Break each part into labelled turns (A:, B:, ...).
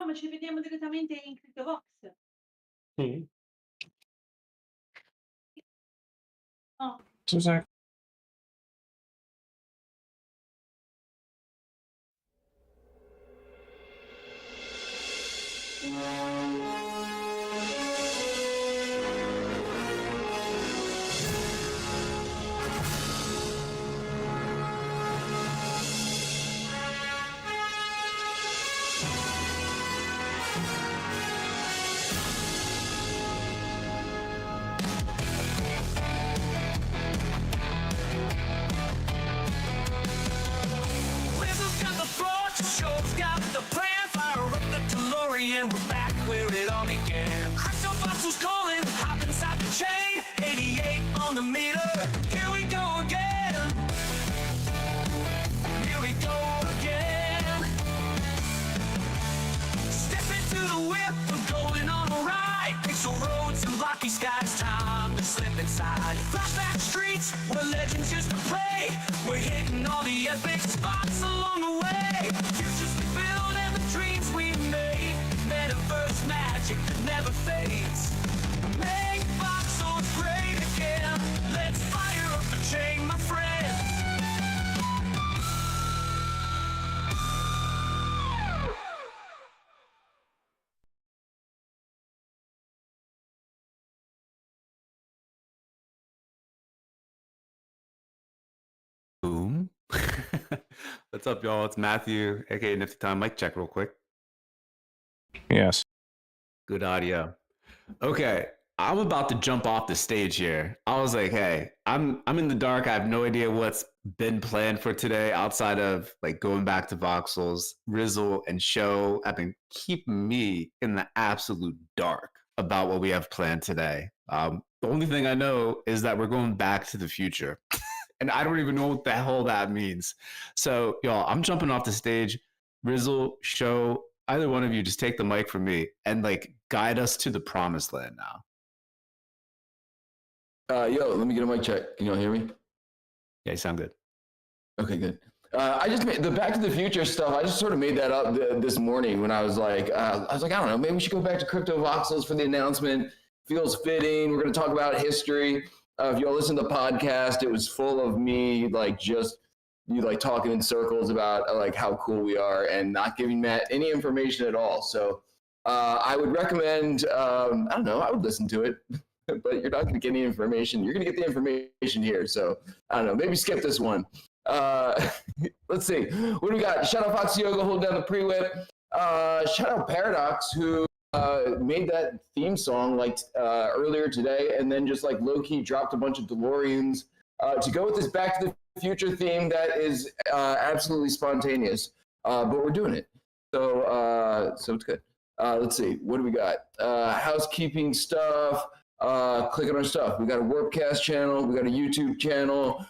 A: No, ma ci vediamo direttamente in CryptoVox.
B: Sì.
A: No.
B: Scusa.
C: Rizzle's got the thought, Sho's got the plan. Fire up the DeLorean, we're back where it all began. Crypto Fossils calling, hop inside the chain. 88 on the meter, here we go again. Here we go again. Step into the whip, we're going on a ride. Pixel roads and blocky skies, time to slip inside. Flashback streets, where legends used to play. We're hitting all the epic spots along the way. Futures we build and the dreams we made. Metaverse magic that never fades. Make voxels great again. Let's fire up the chain, my friends.
D: Boom. What's up, y'all? It's Matthew, aka Nifty Time. Mic check real quick.
B: Yes.
D: Good audio. Okay, I'm about to jump off the stage here. I was like, hey, I'm in the dark. I have no idea what's been planned for today outside of like going back to voxels. Rizzle and Sho have been keeping me in the absolute dark about what we have planned today. The only thing I know is that we're going back to the future. And I don't even know what the hell that means. So, y'all, I'm jumping off the stage. Rizzle, Sho, either one of you, just take the mic from me and like guide us to the promised land now.
E: Yo, let me get a mic check. Can y'all hear me?
D: Yeah, you sound good.
E: Okay, good. I just made the Back to the Future stuff. I just sort of made that up this morning when I was like, I don't know, maybe we should go back to Crypto Voxels for the announcement. Feels fitting. We're going to talk about history. If y'all listen to the podcast, it was full of me like just you like talking in circles about like how cool we are and not giving Matt any information at all. So I would recommend. I don't know. I would listen to it, but you're not going to get any information. You're going to get the information here. So I don't know. Maybe skip this one. Let's see. What do we got? Shout out Fox Yoga holding down the pre-whip. Shout out Paradox who made that theme song like earlier today, and then just like low-key dropped a bunch of DeLoreans to go with this Back to the Future theme that is absolutely spontaneous, but we're doing it, so it's good. Let's see, what do we got? Housekeeping stuff. Click on our stuff. We got a WordCast channel. We got a YouTube channel.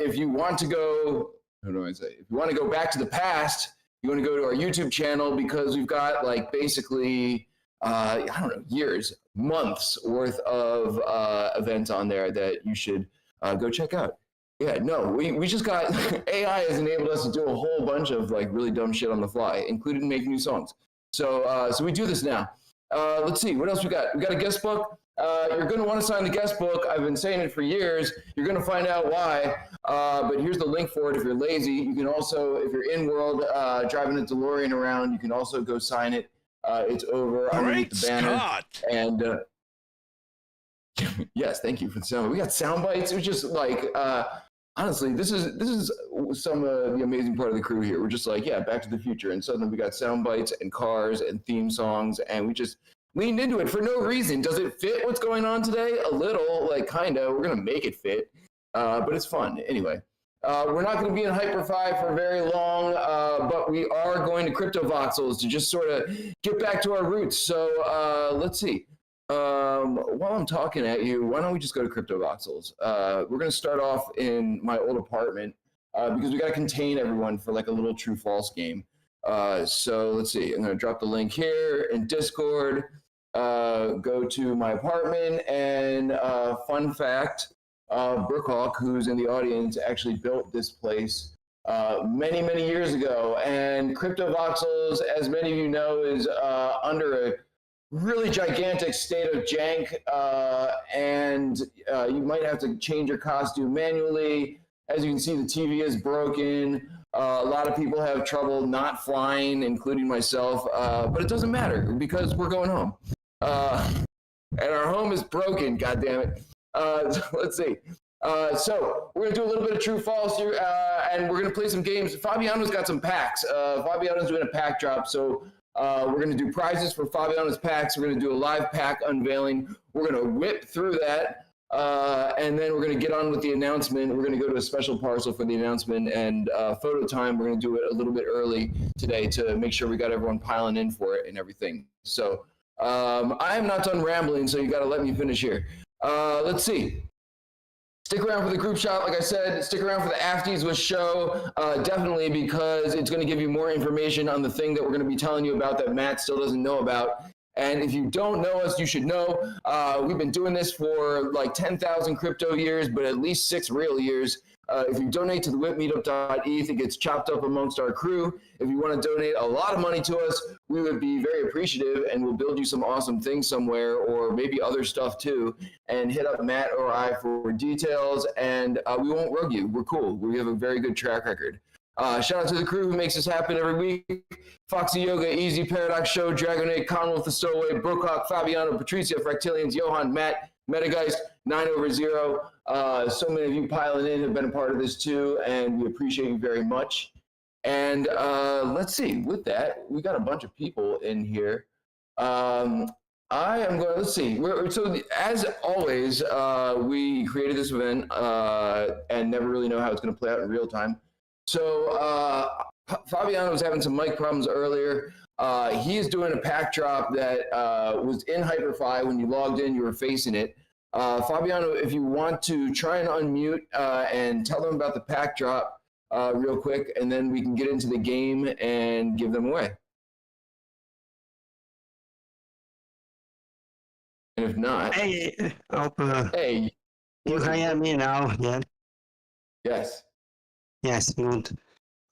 E: If you want to go, what do I say? If you want to go back to the past, you want to go to our YouTube channel because we've got like basically, I don't know, years, months worth of events on there that you should go check out. Yeah, no, we just got, AI has enabled us to do a whole bunch of like really dumb shit on the fly, including making new songs. So we do this now. Let's see, what else we got? We got a guest book. You're going to want to sign the guest book. I've been saying it for years. You're going to find out why. But here's the link for it if you're lazy. You can also, if you're in world driving a DeLorean around, you can also go sign it. It's over underneath the banner. Scott. And yes, thank you for the sound. We got sound bites. It was just like, honestly, this is some of the amazing part of the crew here. We're just like, yeah, Back to the Future. And suddenly we got sound bites and cars and theme songs, and we just leaned into it for no reason. Does it fit what's going on today? A little, like kind of. We're going to make it fit, but it's fun. Anyway, we're not going to be in Hyper5 for very long, but we are going to Crypto Voxels to just sort of get back to our roots. So let's see. While I'm talking at you, why don't we just go to Crypto Voxels? We're going to start off in my old apartment because we got to contain everyone for like a little true false game. So let's see. I'm going to drop the link here in Discord. Go to my apartment, and fun fact, Brookhawk, who's in the audience, actually built this place many, many years ago. And Crypto Voxels, as many of you know, is under a really gigantic state of jank, and you might have to change your costume manually. As you can see, the TV is broken. A lot of people have trouble not flying, including myself, but it doesn't matter because we're going home. And our home is broken, goddammit. Let's see. So we're going to do a little bit of true false here, and we're going to play some games. Fabiano's got some packs. Fabiano's doing a pack drop, so we're going to do prizes for Fabiano's packs. We're going to do a live pack unveiling. We're going to whip through that. And then we're going to get on with the announcement. We're going to go to a special parcel for the announcement and photo time. We're going to do it a little bit early today to make sure we got everyone piling in for it and everything. So I am not done rambling, so you got to let me finish here. Let's see. Stick around for the group shot, like I said. Stick around for the afties with Sho, definitely, because it's going to give you more information on the thing that we're going to be telling you about that Matt still doesn't know about. And if you don't know us, you should know. We've been doing this for like 10,000 crypto years, but at least 6 real years. If you donate to the WIPmeetup.eth, it gets chopped up amongst our crew. If you want to donate a lot of money to us, we would be very appreciative, and we'll build you some awesome things somewhere, or maybe other stuff too. And hit up Matt or I for details, and we won't rug you. We're cool. We have a very good track record. Shout out to the crew who makes this happen every week. Foxy Yoga, Easy, Paradox Show, Dragonade, Commonwealth the Stowaway, Brookhawk, Fabiano, Patricia, Fractilians, Johan, Matt, Metageist, 9/0. So many of you piling in have been a part of this too, and we appreciate you very much. And let's see, with that, we got a bunch of people in here. I am going, let's see. So as always, we created this event and never really know how it's going to play out in real time. So Fabiano was having some mic problems earlier. He is doing a pack drop that was in Hyperfy. When you logged in, you were facing it. Fabiano, if you want to try and unmute and tell them about the pack drop real quick, and then we can get into the game and give them away. And if not,
F: Hey, hope
E: hey,
F: you can hear me now. Yeah.
E: yes.
F: Yes, good.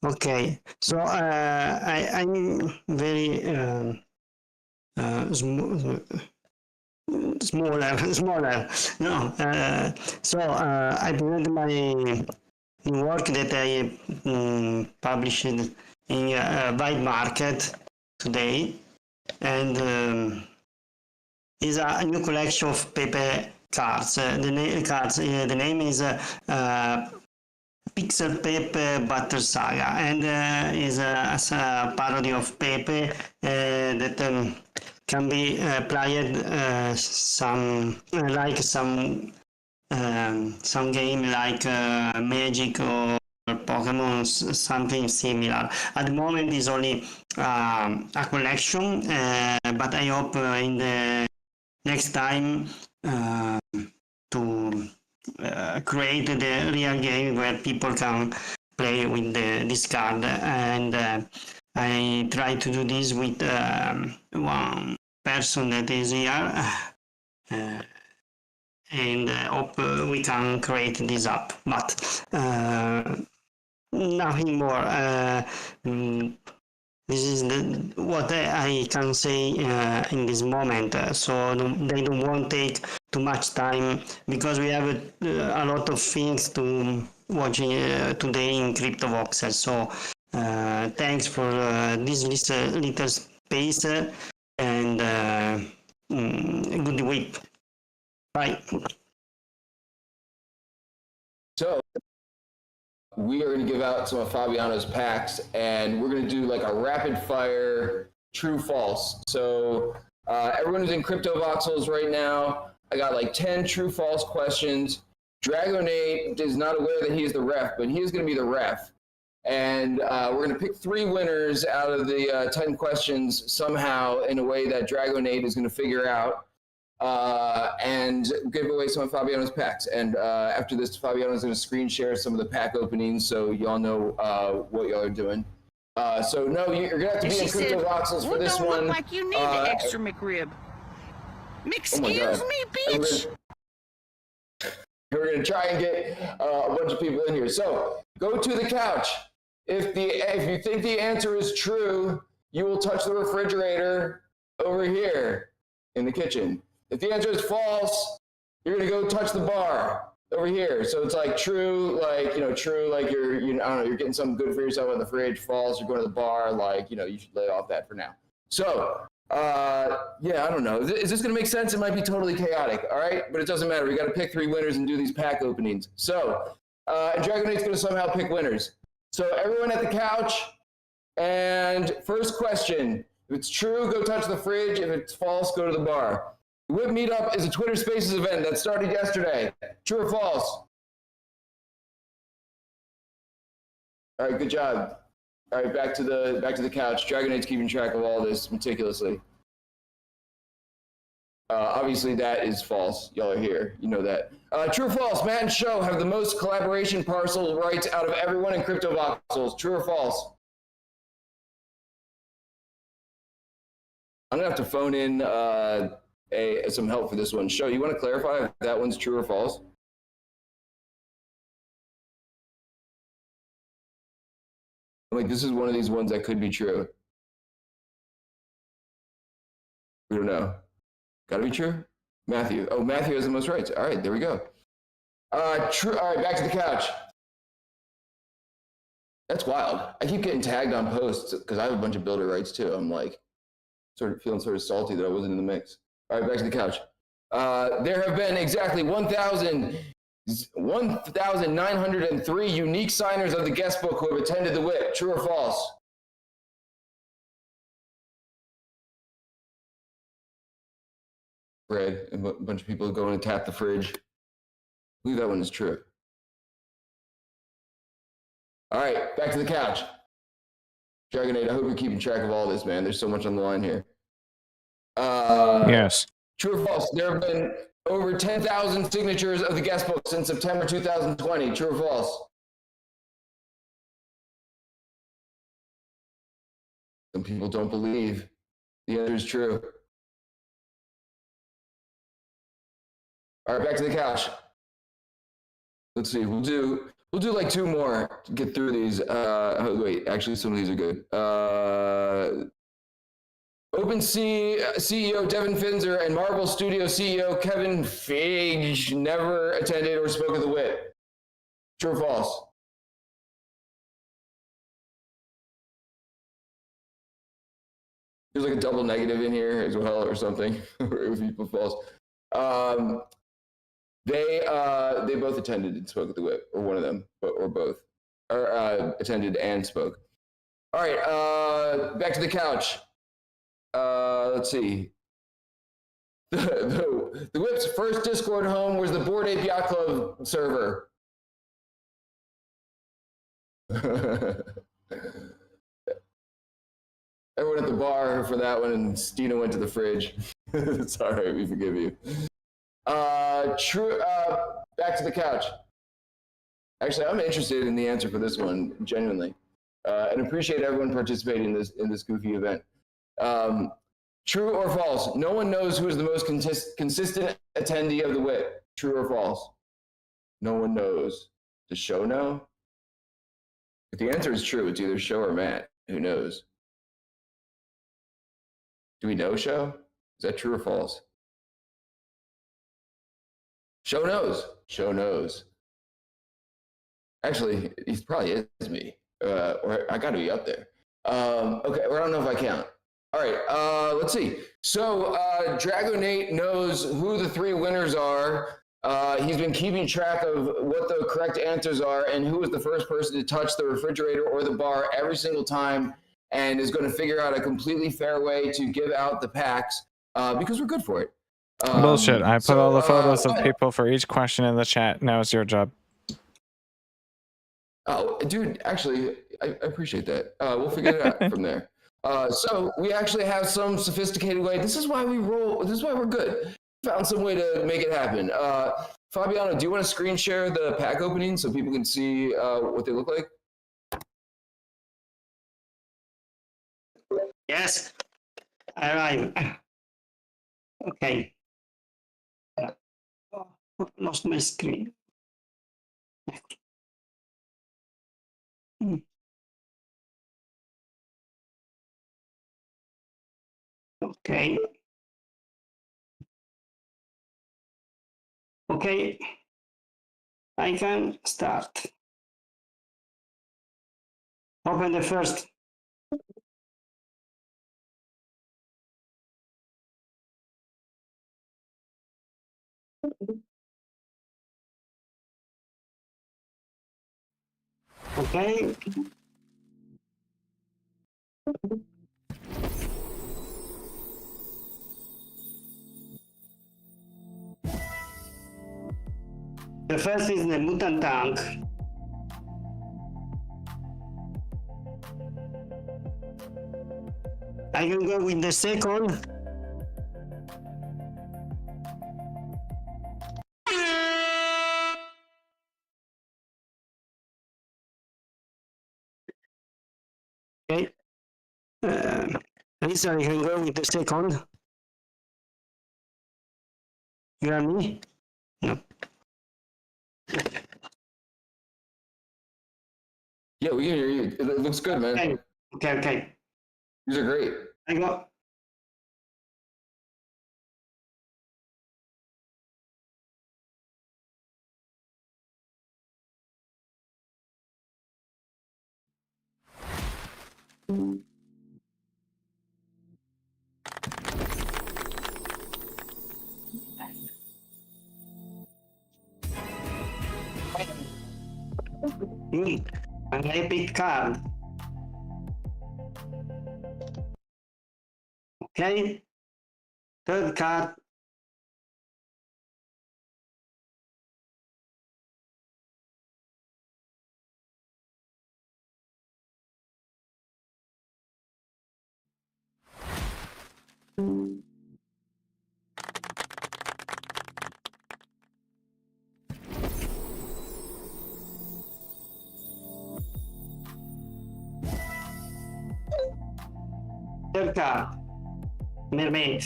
F: Okay. So I'm very smaller. No. So I present my new work that I published in WIP Market today, and is a new collection of paper cards. The name is Pixel Paper Battle Saga, and is a parody of paper that can be played some game like Magic or Pokemon, something similar. At the moment is only a collection, but I hope in the next time to create the real game where people can play with this card, and I try to do this with one person that is here, and hope we can create this app, but nothing more. This is what I can say in this moment. So they don't want to take too much time, because we have a lot of things to watch today in Crypto Voxel. So thanks for this little space, and good week. Bye.
E: So we are going to give out some of Fabiano's packs, and we're going to do like a rapid fire true false. So everyone who's in Crypto Voxels right now, I got like 10 true false questions. Dragonade is not aware that he is the ref, but he is going to be the ref. And we're going to pick 3 winners out of the 10 questions somehow in a way that Dragonade is going to figure out, and give away some of Fabiano's packs. And after this, Fabiano's going to screen share some of the pack openings so y'all know what y'all are doing. So no, you're going to have to be in Crypto Voxels for this one.
G: Look like you need the extra McRib. Excuse me, bitch.
E: We're going to try and get a bunch of people in here. So go to the couch. if you think the answer is true, you will touch the refrigerator over here in the kitchen. If the answer is false, you're gonna go touch the bar over here. So it's like true, like, true, like you're, I don't know, you're getting something good for yourself in the fridge. False, you're going to the bar, like, you should lay off that for now. So, yeah, I don't know. Is this gonna make sense? It might be totally chaotic, all right? But it doesn't matter. We got to pick 3 winners and do these pack openings. So, and Dragonate's gonna somehow pick winners. So everyone at the couch, and first question, if it's true, go touch the fridge. If it's false, go to the bar. WIP Meetup is a Twitter Spaces event that started yesterday. True or false? All right, good job. All right, back to the couch. Dragonate's keeping track of all this meticulously. Obviously, that is false. Y'all are here. You know that. True or false? Matt and Sho have the most collaboration parcel rights out of everyone in Crypto Voxels. True or false? I'm gonna have to phone in some help for this one. Sho, you want to clarify if that one's true or false? Like, this is one of these ones that could be true. We don't know. Gotta be true? Matthew. Oh, Matthew has the most rights. All right, there we go. True. All right, back to the couch. That's wild. I keep getting tagged on posts because I have a bunch of builder rights too. I'm like, feeling sort of salty that I wasn't in the mix. All right, back to the couch. There have been exactly 1,903 unique signers of the guest book who have attended the WIP. True or false? Fred, and a bunch of people going to tap the fridge. I believe that one is true. All right, back to the couch. Dragonade, I hope you're keeping track of all this, man. There's so much on the line here.
B: Yes.
E: True or false? There have been over 10,000 signatures of the guest book since September 2020. True or false? Some people don't believe the answer is true. All right, back to the couch. Let's see. We'll do like 2 more to get through these. Oh, wait, actually, some of these are good. OpenSea CEO Devin Finzer and Marvel Studio CEO Kevin Feige never attended or spoke at the WIP. True or false? There's like a double negative in here as well or something. If you put false. They both attended and spoke at the WIP, or one of them, or both, or attended and spoke. All right, back to the couch. Let's see. The WIP's first Discord home was the Bored Ape Yacht Club server. Everyone at the bar for that one, and Stina went to the fridge. It's all right, we forgive you. True. Back to the couch. Actually, I'm interested in the answer for this one, genuinely, and appreciate everyone participating in this goofy event. True or false? No one knows who is the most consistent attendee of the WIP. True or false? No one knows. Does Sho know? If the answer is true, it's either Sho or Matt. Who knows? Do we know Sho? Is that true or false? Sho knows. Sho knows. Actually, he probably is me. Or I got to be up there. Okay, or I don't know if I count. All right, let's see. So Dragonate knows who the 3 winners are. He's been keeping track of what the correct answers are and who was the first person to touch the refrigerator or the bar every single time, and is going to figure out a completely fair way to give out the packs because we're good for it.
B: Bullshit. I put all the photos of people for each question in the chat. Now it's your job.
E: Oh, dude, actually, I appreciate that. We'll figure it out from there. So we actually have some sophisticated way. This is why we roll. This is why we're good. Found some way to make it happen. Fabiano, do you want to screen share the pack opening so people can see what they look like?
F: Yes, I arrive. Okay. Oh, lost my screen. Okay. Okay. I can start. Open the first. Okay. The first is the mutant tank. I can go with the second. Okay. Lisa, I can go with the second. You hear me? No.
E: Yeah, we can hear you. It looks good, man.
F: Okay.
E: These are great.
F: I go. An epic card. Okay. Third card. Third card. Mermaid.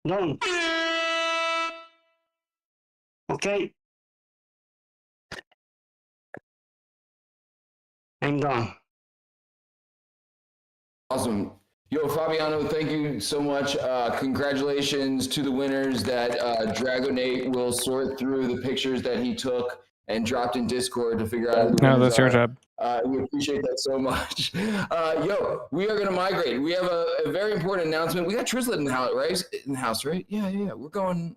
F: Done. Okay. I'm done.
E: Awesome. Yo, Fabiano, thank you so much. Congratulations to the winners that Dragonate will sort through the pictures that he took and dropped in Discord to figure out who the
B: No,
E: winners
B: that's your
E: are.
B: job.
E: We appreciate that so much. Yo, we are going to migrate. We have a very important announcement. We got Trislet in the house, right? Yeah. We're going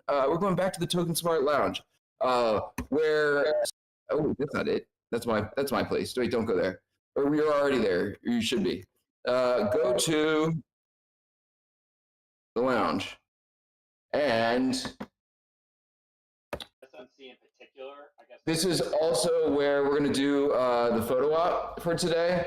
E: back to the Token Smart Lounge, where that's not it. That's my place. Wait, don't go there. Or we are already there. You should be. Go to the lounge, and this is also where we're going to do the photo op for today.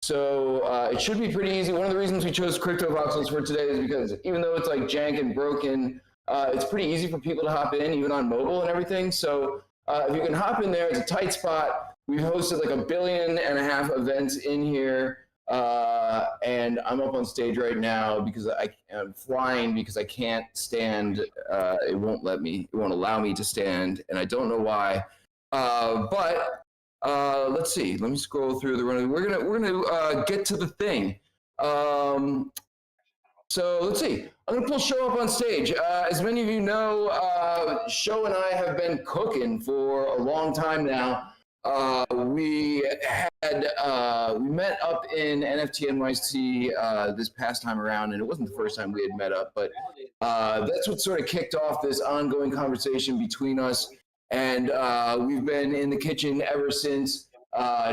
E: So it should be pretty easy. One of the reasons we chose crypto voxels for today is because even though it's like jank and broken, it's pretty easy for people to hop in, even on mobile and everything. So if you can hop in there, it's a tight spot. We've hosted like 1.5 billion events in here. And I'm up on stage right now because I'm flying because I can't stand. It won't allow me to stand, and I don't know why. But let's see. Let me scroll through the run. We're gonna get to the thing. So let's see. I'm gonna pull Sho up on stage. As many of you know, Sho and I have been cooking for a long time now. We met up in NFT NYC this past time around, and it wasn't the first time we had met up, but that's what sort of kicked off this ongoing conversation between us. And we've been in the kitchen ever since,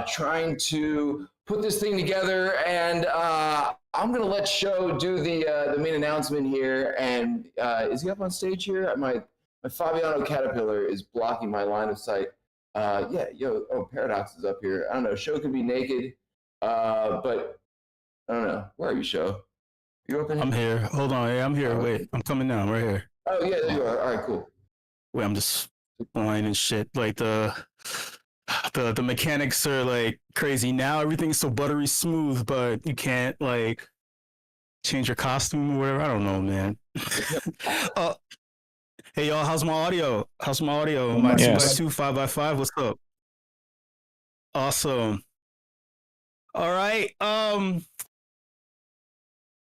E: trying to put this thing together. And I'm gonna let Sho do the main announcement here. And is he up on stage here? My Fabiano Caterpillar is blocking my line of sight. Paradox is up here. I don't know. Sho could be naked, but I don't know. Where are you, Sho? You up in here?
H: I'm here. Hold on. Hey, I'm here. Wait, I'm coming down. Right here.
E: Oh yeah, there you are. All right, cool.
H: Wait, I'm just flying and shit. Like the mechanics are like crazy now. Everything's so buttery smooth, but you can't like change your costume or whatever. I don't know, man. Hey y'all, how's my audio? My
B: Yes.
H: 2x2 5x5. What's up? Awesome. All right.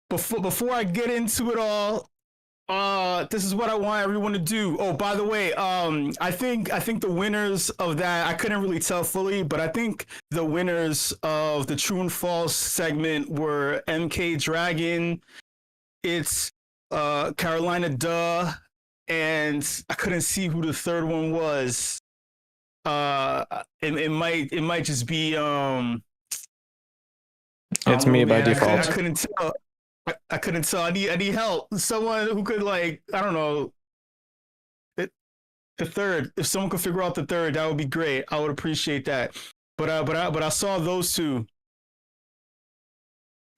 H: before I get into it all, this is what I want everyone to do. Oh, by the way, I think the winners of that, I couldn't really tell fully, but I think the winners of the True and False segment were MK Dragon, it's Carolina Duh, and I couldn't see who the third one was. It might just be
B: It's me by default.
H: I couldn't tell. I couldn't tell. I need help. Someone who could, like, I don't know. The third. If someone could figure out the third, that would be great. I would appreciate that. But I saw those two.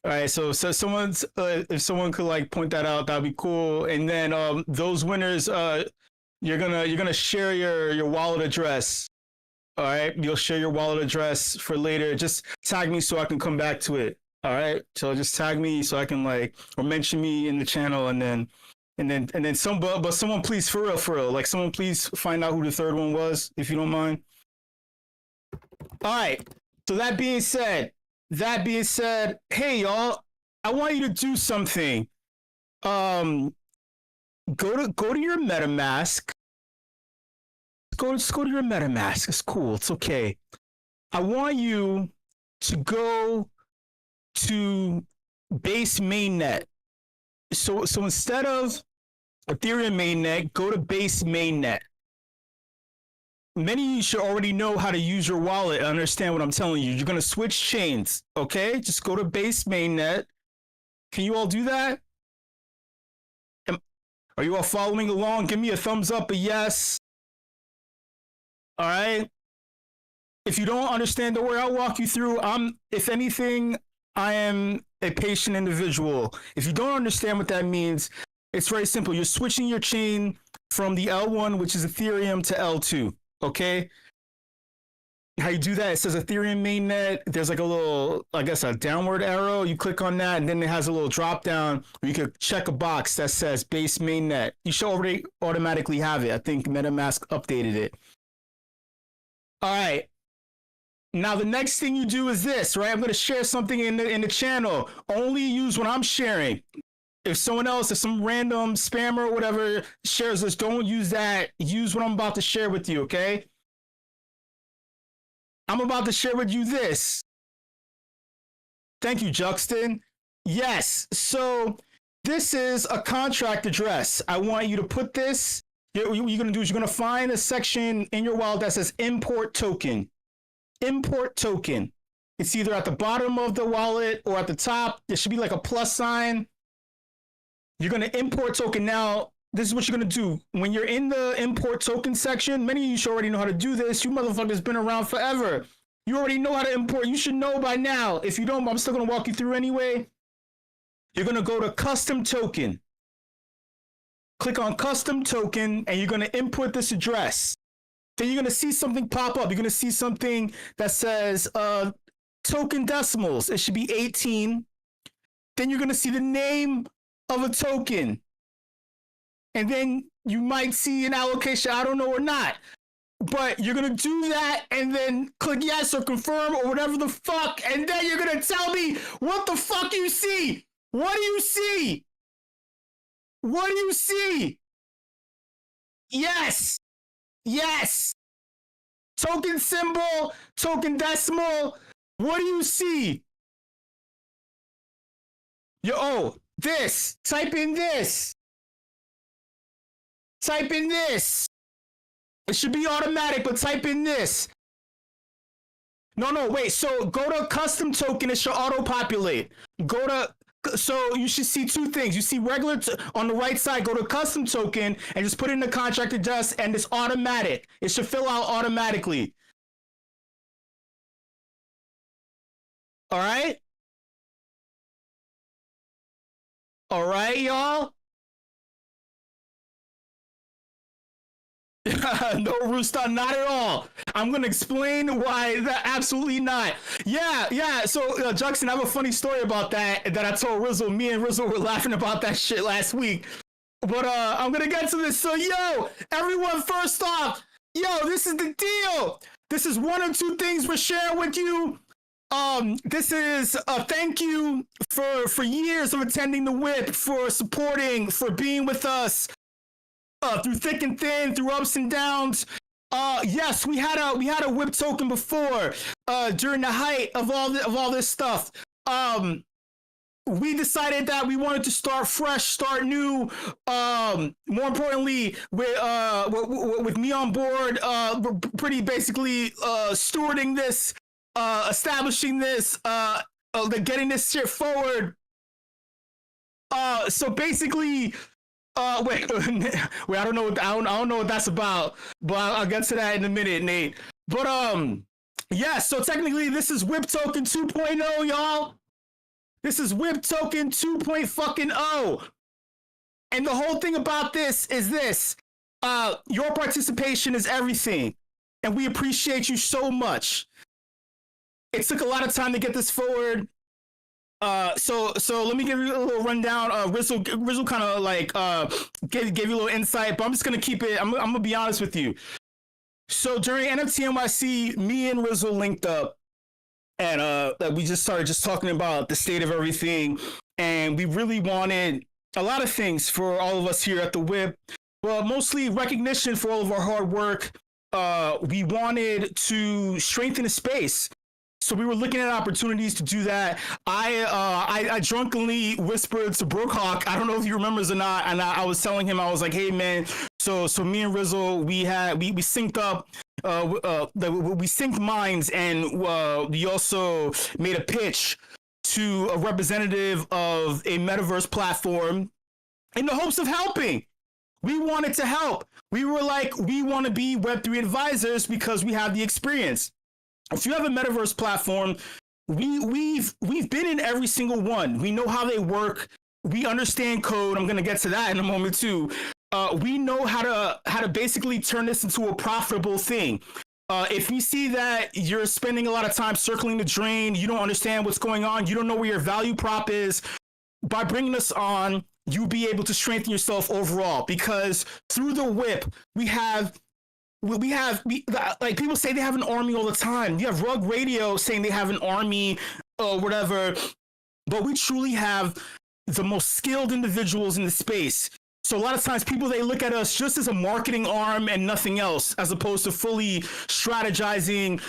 H: All right. So someone's if someone could like point that out, that'd be cool. And then those winners, you're gonna share your wallet address. All right. You'll share your wallet address for later. Just tag me so I can come back to it. All right, so just tag me so I can like, or mention me in the channel, and then someone please, for real, like someone please find out who the third one was, if you don't mind. All right. So that being said, hey y'all, I want you to do something. Go to your MetaMask. Just go to your MetaMask. It's cool. It's okay. I want you to go to base mainnet. So instead of Ethereum mainnet, go to base mainnet. Many of you should already know how to use your wallet and understand what I'm telling you. You're going to switch chains, okay? Just go to base mainnet. Can you all do that? Are you all following along? Give me a thumbs up, a yes. All right. If you don't understand the way I'll walk you through, if anything, I am a patient individual. If you don't understand what that means, it's very simple. You're switching your chain from the L1, which is Ethereum, to L2, okay? How you do that, it says Ethereum mainnet. There's like a little, I guess, a downward arrow. You click on that, and then it has a little drop down where you could check a box that says base mainnet. You should already automatically have it. I think MetaMask updated it. All right. Now, the next thing you do is this, right? I'm going to share something in the channel. Only use what I'm sharing. If someone else, if some random spammer or whatever shares this, don't use that. Use what I'm about to share with you, okay? I'm about to share with you this. Thank you, Juxton. Yes, so this is a contract address. I want you to put this. What you're going to do is you're going to find a section in your wallet that says import token. Import token. It's either at the bottom of the wallet or at the top. There should be like a plus sign. You're going to import token. Now, this is what you're going to do. When you're in the import token section, many of you should already know how to do this. You motherfuckers been around forever. You already know how to import. You should know by now. If you don't, I'm still going to walk you through anyway. You're going to go to custom token. Click on custom token, and you're going to input this address. Then you're going to see something pop up. You're going to see something that says token decimals. It should be 18. Then you're going to see the name of a token. And then you might see an allocation. I don't know or not. But you're going to do that and then click yes or confirm or whatever the fuck. And then you're going to tell me what the fuck you see. What do you see? What do you see? Yes. Yes. Token symbol, token decimal. What do you see? This. Type in this. Type in this. It should be automatic, but type in this. No, wait. So go to custom token. It should auto-populate. So you should see two things. You see regular on the right side, go to custom token and just put in the contract address, and it's automatic. It should fill out automatically. All right? All right, y'all? No, Rooster, not at all. I'm going to explain why that absolutely not. Yeah. So, Jackson, I have a funny story about that I told Rizzle. Me and Rizzle were laughing about that shit last week. But I'm going to get to this. So, everyone, first off, this is the deal. This is one or two things we're sharing with you. This is a thank you for years of attending the WIP, for supporting, for being with us through thick and thin, through ups and downs. Yes, we had a WIP token before during the height of all this stuff. We decided that we wanted to start fresh, start new. More importantly, with me on board, pretty basically stewarding this, establishing this, getting this shit forward. So basically, wait, I don't know what that's about, but I'll get to that in a minute, Nate. But yeah. So technically, this is WIP Token 2.0, y'all. This is WIP Token 2.0. And the whole thing about this is this. Your participation is everything. And we appreciate you so much. It took a lot of time to get this forward. So let me give you a little rundown. Rizzle kind of like gave you a little insight, but I'm just gonna keep it. I'm gonna be honest with you. So during NFT NYC, me and Rizzle linked up. And we just started talking about the state of everything. And we really wanted a lot of things for all of us here at the WIP, but mostly recognition for all of our hard work. We wanted to strengthen the space. So we were looking at opportunities to do that. I drunkenly whispered to Brookhawk, I don't know if he remembers or not, and I was telling him, I was like, hey man, so me and Rizzle, we synced up, we synced minds, and we also made a pitch to a representative of a Metaverse platform in the hopes of helping. We wanted to help. We were like, we want to be Web3 advisors because we have the experience. If you have a Metaverse platform, we've been in every single one. We know how they work. We understand code. I'm going to get to that in a moment too. We know how to basically turn this into a profitable thing. If we see that you're spending a lot of time circling the drain, you don't understand what's going on, you don't know where your value prop is, by bringing us on, you'll be able to strengthen yourself overall. Because through the WIP, we have like people say they have an army all the time. You have Rug Radio saying they have an army or whatever, but we truly have the most skilled individuals in the space. So a lot of times people, they look at us just as a marketing arm and nothing else, as opposed to fully strategizing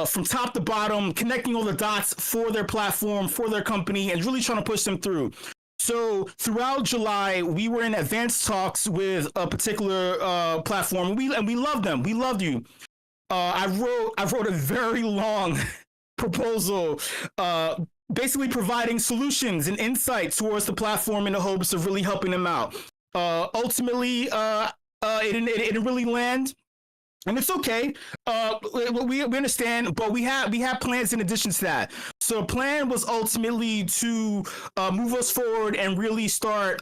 H: from top to bottom, connecting all the dots for their platform, for their company, and really trying to push them through. So throughout July, we were in advanced talks with a particular platform. We loved them. We loved you. I wrote a very long proposal, basically providing solutions and insight towards the platform in the hopes of really helping them out. Ultimately, it didn't really land. And it's okay. We understand, but we have plans in addition to that. So the plan was ultimately to move us forward and really start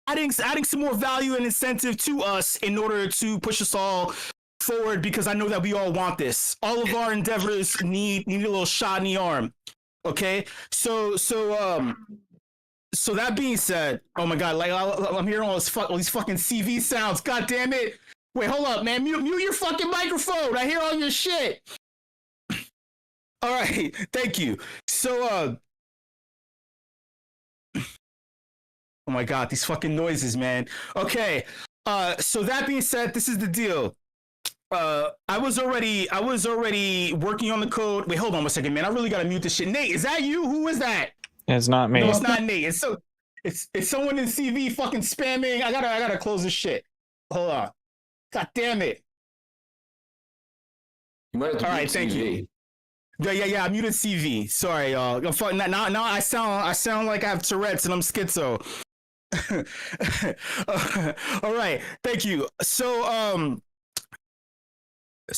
H: adding some more value and incentive to us in order to push us all forward, because I know that we all want this. All of our endeavors need a little shot in the arm. Okay, so that being said, oh my god, like I'm hearing all these fucking CV sounds. God damn it. Wait, hold up, man. Mute your fucking microphone. I hear all your shit. All right, thank you. So, oh my god, these fucking noises, man. Okay, so that being said, this is the deal. I was already working on the code. Wait, hold on 1 second, man. I really gotta mute this shit. Nate, is that you? Who is that?
B: It's not me.
H: No, it's not Nate. It's someone in CV fucking spamming. I gotta close this shit. Hold on. God damn it.
E: You might have to
H: all right,
E: mute
H: thank
E: CV.
H: you. Yeah, I muted CV. Sorry, y'all. Now I sound like I have Tourette's and I'm schizo. All right, thank you. So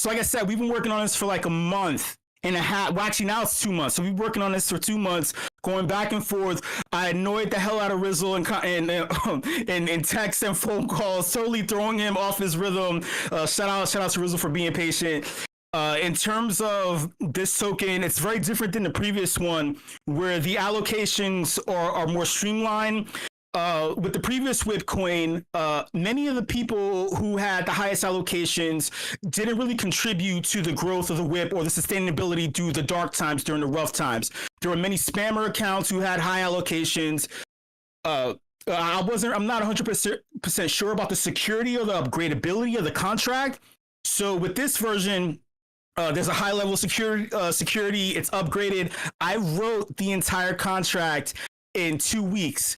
H: like I said, we've been working on this for like a month and a half. Well, actually now it's 2 months. So we've been working on this for 2 months, going back and forth. I annoyed the hell out of Rizzle and texts and phone calls, totally throwing him off his rhythm. Shout out to Rizzle for being patient. In terms of this token, it's very different than the previous one, where the allocations are more streamlined. with the previous WIP coin, many of the people who had the highest allocations didn't really contribute to the growth of the WIP or the sustainability through the dark times, during the rough times. There were many spammer accounts who had high allocations. I'm not 100% sure about the security or the upgradability of the contract. So with this version, there's a high level of security. It's upgraded. I wrote the entire contract in 2 weeks.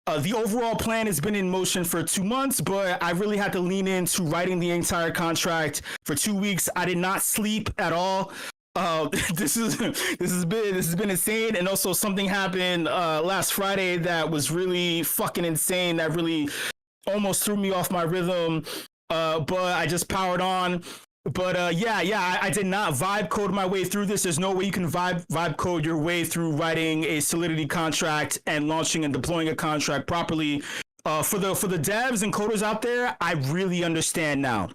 H: The overall plan has been in motion for 2 months, but I really had to lean into writing the entire contract for 2 weeks. I did not sleep at all. This has been insane. And also something happened last Friday that was really fucking insane. That really almost threw me off my rhythm. But I just powered on. But I did not vibe code my way through this. There's no way you can vibe code your way through writing a Solidity contract and launching and deploying a contract properly. For the devs and coders out there, I really understand now.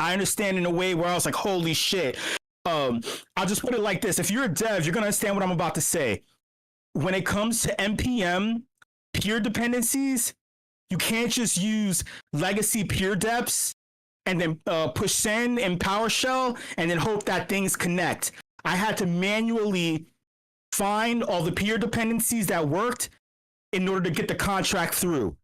H: I understand in a way where I was like, holy shit. I'll just put it like this. If you're a dev, you're gonna understand what I'm about to say. When it comes to NPM peer dependencies, you can't just use legacy peer deps and then push send in PowerShell and then hope that things connect. I had to manually find all the peer dependencies that worked in order to get the contract through.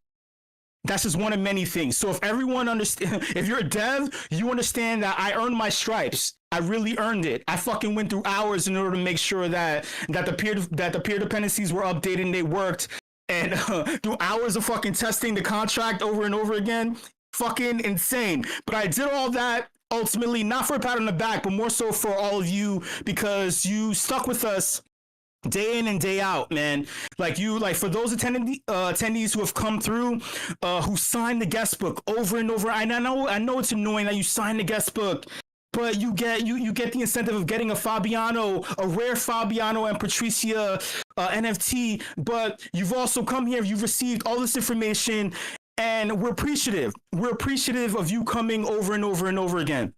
H: That's just one of many things. So if everyone understands, if you're a dev, you understand that I earned my stripes. I really earned it. I fucking went through hours in order to make sure that the peer dependencies were updated and they worked. And through hours of fucking testing the contract over and over again. Fucking insane. But I did all that ultimately not for a pat on the back, but more so for all of you, because you stuck with us day in and day out, man. Like for those attendees who have come through, who signed the guest book over and over. I know it's annoying that you sign the guest book, but you get the incentive of getting a Fabiano, a rare Fabiano and Patricia NFT. But you've also come here, you've received all this information. And we're appreciative. We're appreciative of you coming over and over and over again.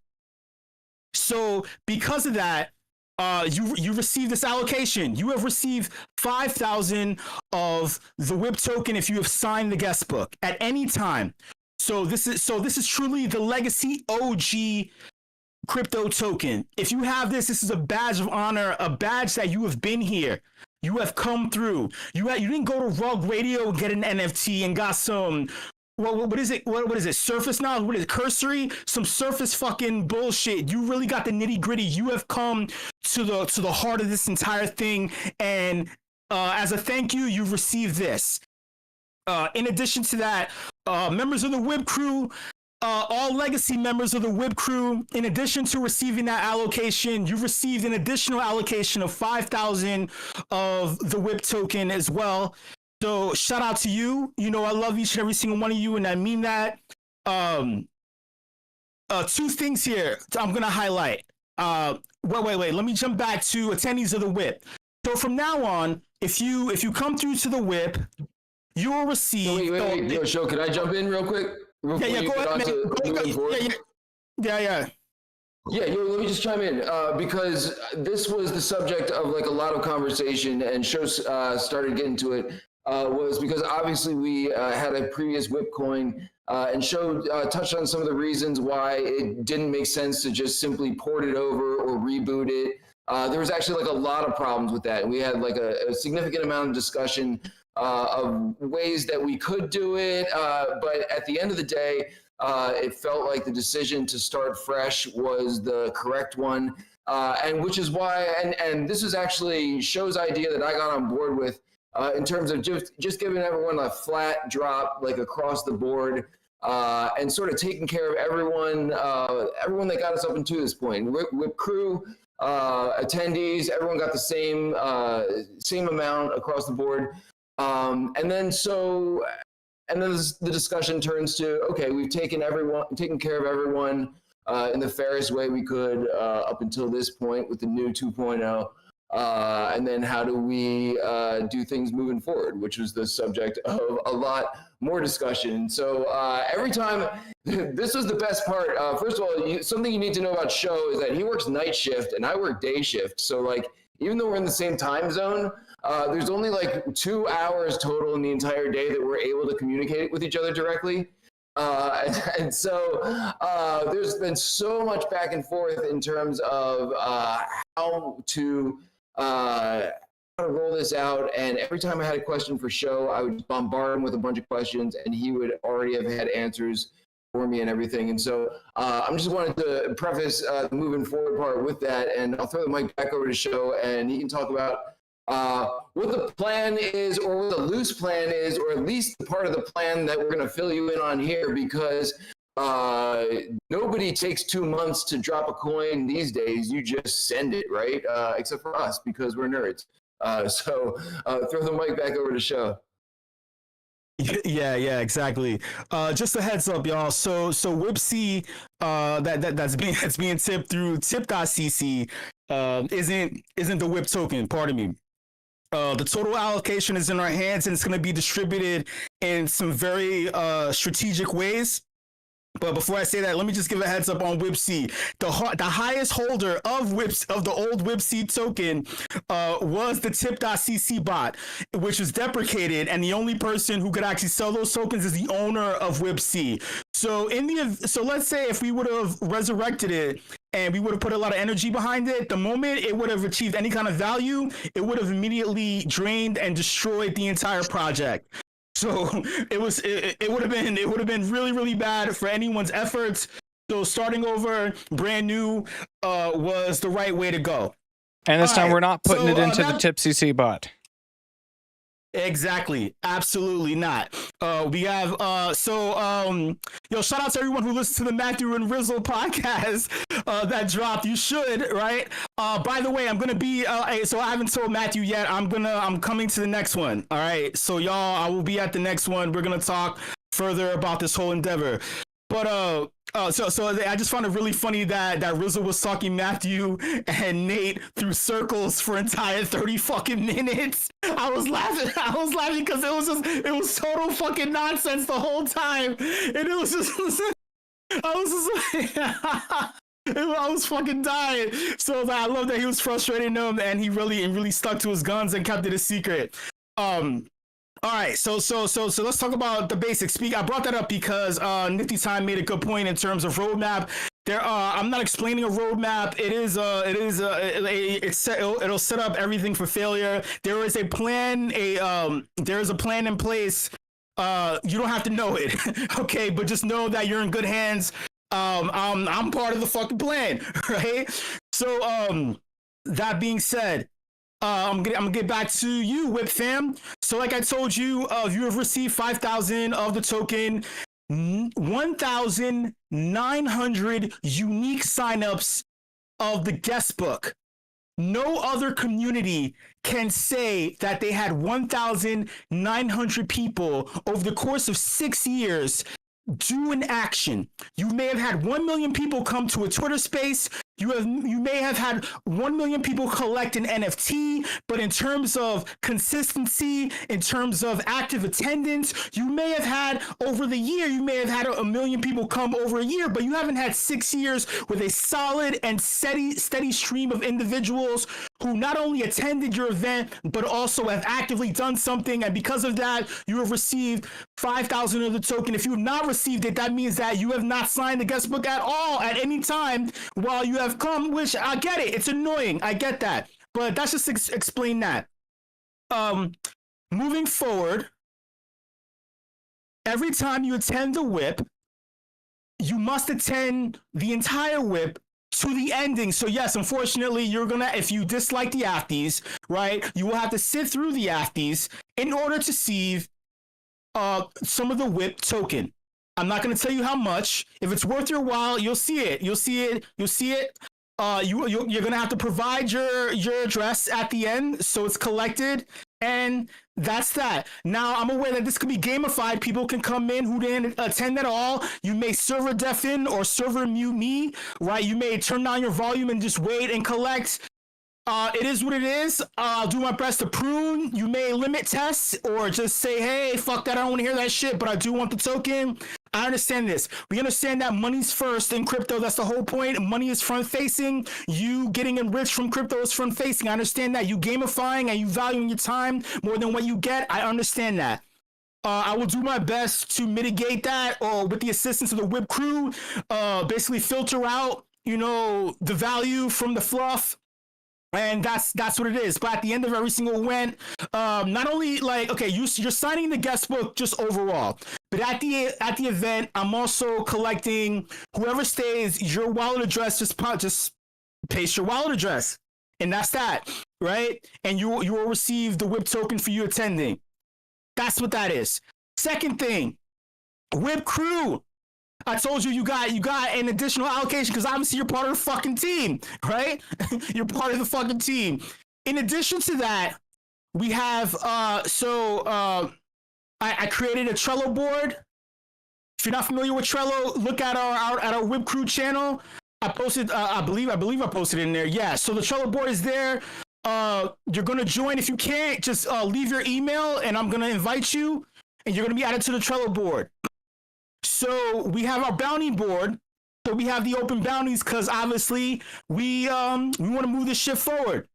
H: So because of that, you received this allocation. You have received 5,000 of the WIP token if you have signed the guest book at any time. So this is truly the legacy OG crypto token. If you have this is a badge of honor, a badge that you have been here. You have come through. You didn't go to Rug Radio and get an NFT and got some what is it? What is it? Surface knowledge? What is it? Cursory? Some surface fucking bullshit. You really got the nitty gritty. You have come to the heart of this entire thing, and as a thank you, you've received this. In addition to that, members of the WIP crew. All legacy members of the WIP crew, in addition to receiving that allocation, you received an additional allocation of 5,000 of the WIP token as well. So shout out to you. You know, I love each and every single one of you, and I mean that. Two things here I'm going to highlight. Wait. Let me jump back to attendees of the WIP. So from now on, if you come through to the WIP, you will receive...
E: Wait. Yo, Sho, can I jump in real quick?
H: Go ahead, man. Yeah.
E: Yeah, let me just chime in because this was the subject of like a lot of conversation, and Sho started getting to it. Was because obviously we had a previous WIP coin, and Sho touched on some of the reasons why it didn't make sense to just simply port it over or reboot it. There was actually like a lot of problems with that, and we had like a significant amount of discussion of ways that we could do it, but at the end of the day, it felt like the decision to start fresh was the correct one, and which is why, and this is actually Sho's idea that I got on board with, in terms of just giving everyone a flat drop, like across the board, and sort of taking care of everyone that got us up until this point. WIP crew, attendees, everyone got the same amount across the board. And then the discussion turns to, okay, we've taken care of everyone in the fairest way we could up until this point with the new 2.0. And then how do we do things moving forward, which was the subject of a lot more discussion. So every time, this was the best part. First of all, something you need to know about Sho is that he works night shift and I work day shift. So like, even though we're in the same time zone, there's only like 2 hours total in the entire day that we're able to communicate with each other directly. And so there's been so much back and forth in terms of how to roll this out. And every time I had a question for Sho, I would bombard him with a bunch of questions, and he would already have had answers for me and everything. And so I'm just wanted to preface the moving forward part with that, and I'll throw the mic back over to Sho, and he can talk about what the plan is, or what the loose plan is, or at least the part of the plan that we're going to fill you in on here, because nobody takes 2 months to drop a coin these days. You just send it, right? Except for us, because we're nerds. So throw the mic back over to Sho.
H: Yeah, exactly. Just a heads up, y'all. So WIP-C that's being tipped through tip.cc isn't the WIP token. Pardon me. The total allocation is in our hands, and it's going to be distributed in some very strategic ways. But before I say that, let me just give a heads up on WIP-C. The highest holder of the old WIP-C token was the tip.cc bot, which was deprecated, and the only person who could actually sell those tokens is the owner of WIP-C. So let's say if we would have resurrected it and we would have put a lot of energy behind it, the moment it would have achieved any kind of value, it would have immediately drained and destroyed the entire project. So it would have been really, really bad for anyone's efforts. So starting over brand new was the right way to go.
B: And this time we're not putting it into the tip.cc bot.
H: Exactly. Absolutely not. We have yo, shout out to everyone who listens to the Matthew and Rizzle podcast that dropped. You should, right? By the way, I'm gonna be so I haven't told Matthew yet. I'm coming to the next one. All right. So y'all, I will be at the next one. We're gonna talk further about this whole endeavor. But so I just found it really funny that Rizzle was talking Matthew and Nate through circles for entire 30 fucking minutes. I was laughing because it was total fucking nonsense the whole time, and it was just I was fucking dying. So I love that he was frustrating them, and he really stuck to his guns and kept it a secret. All right, so let's talk about the basics. I brought that up because Nifty Time made a good point in terms of roadmap. I'm not explaining a roadmap. It'll set up everything for failure. There is a plan. There is a plan in place. You don't have to know it, okay? But just know that you're in good hands. I'm part of the fucking plan, right? So that being said, I'm gonna get back to you, WIP fam. So like I told you, you have received 5,000 of the token, 1,900 unique signups of the guest book. No other community can say that they had 1,900 people over the course of 6 years do an action. You may have had 1 million people come to a Twitter space. You may have had 1 million people collect an NFT, but in terms of consistency, in terms of active attendance, you may have had over the year, you may have had 1 million people come over a year, but you haven't had 6 years with a solid and steady stream of individuals who not only attended your event, but also have actively done something. And because of that, you have received 5,000 of the token. If you have not received it, that means that you have not signed the guest book at all at any time while you have come, which I get it. It's annoying. I get that. But that's just explain that. Moving forward, every time you attend the WIP, you must attend the entire WIP to the ending. So yes, unfortunately, if you dislike the afties, right, you will have to sit through the afties in order to see some of the WIP token. I'm not going to tell you how much. If it's worth your while, you'll see it. You're going to have to provide your address at the end, so it's collected, and that's that. Now, I'm aware that this could be gamified. People can come in who didn't attend at all. You may server deafen or server mute me, right? You may turn down your volume and just wait and collect. It is what it is. I'll do my best to prune. You may limit tests or just say, hey, fuck that, I don't want to hear that shit, but I do want the token. I understand this. We understand that money's first in crypto. That's the whole point. Money is front facing. You getting enriched from crypto is front facing. I understand that. You gamifying and you valuing your time more than what you get. I understand that. I will do my best to mitigate that, or with the assistance of the WIP crew, basically filter out, the value from the fluff. And that's what it is. But at the end of every single event, not only like, okay, you're signing the guest book just overall, but at the event, I'm also collecting whoever stays your wallet address. Just paste your wallet address, and that's that, right? And you will receive the WIP token for you attending. That's what that is. Second thing, WIP crew. I told you got an additional allocation because obviously you're part of the fucking team, right? You're part of the fucking team. In addition to that, we have I created a Trello board. If you're not familiar with Trello, look at our WIP crew channel. I posted, I believe I posted it in there. Yeah. So the Trello board is there. You're gonna join. If you can't, just leave your email, and I'm gonna invite you, and you're gonna be added to the Trello board. So we have our bounty board. So we have the open bounties because obviously we want to move this shit forward.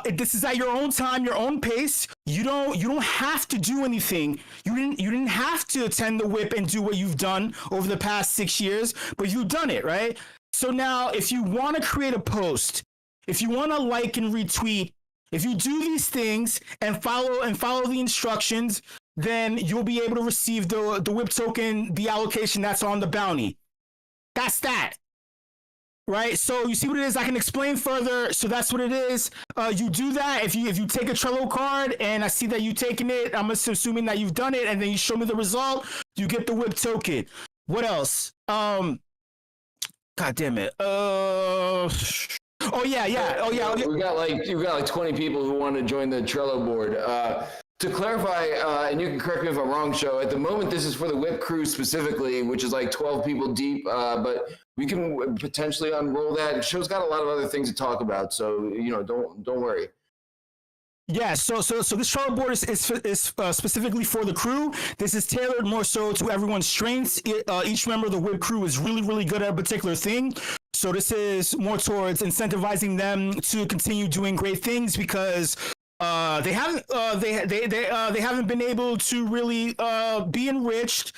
H: This is at your own time, your own pace. You don't have to do anything. You didn't have to attend the WIP and do what you've done over the past 6 years, but you've done it, right? So now, if you want to create a post, if you want to like and retweet, if you do these things and follow the instructions, then you'll be able to receive the WIP token, the allocation that's on the bounty. That's that. Right? So you see what it is? I can explain further. So that's what it is. You do that. If you take a Trello card and I see that you've taken it, I'm assuming that you've done it, and then you show me the result, you get the WIP token. What else? God damn it. Oh yeah.
E: You got like 20 people who want to join the Trello board. To clarify, and you can correct me if I'm wrong, Sho, at the moment this is for the WIP crew specifically, which is like 12 people deep, but we can potentially unroll that. Sho's got a lot of other things to talk about, so don't worry.
H: Yeah, so this Trello board is specifically for the crew. This is tailored more so to everyone's strengths. Each member of the WIP crew is really, really good at a particular thing. So this is more towards incentivizing them to continue doing great things because they haven't been able to really be enriched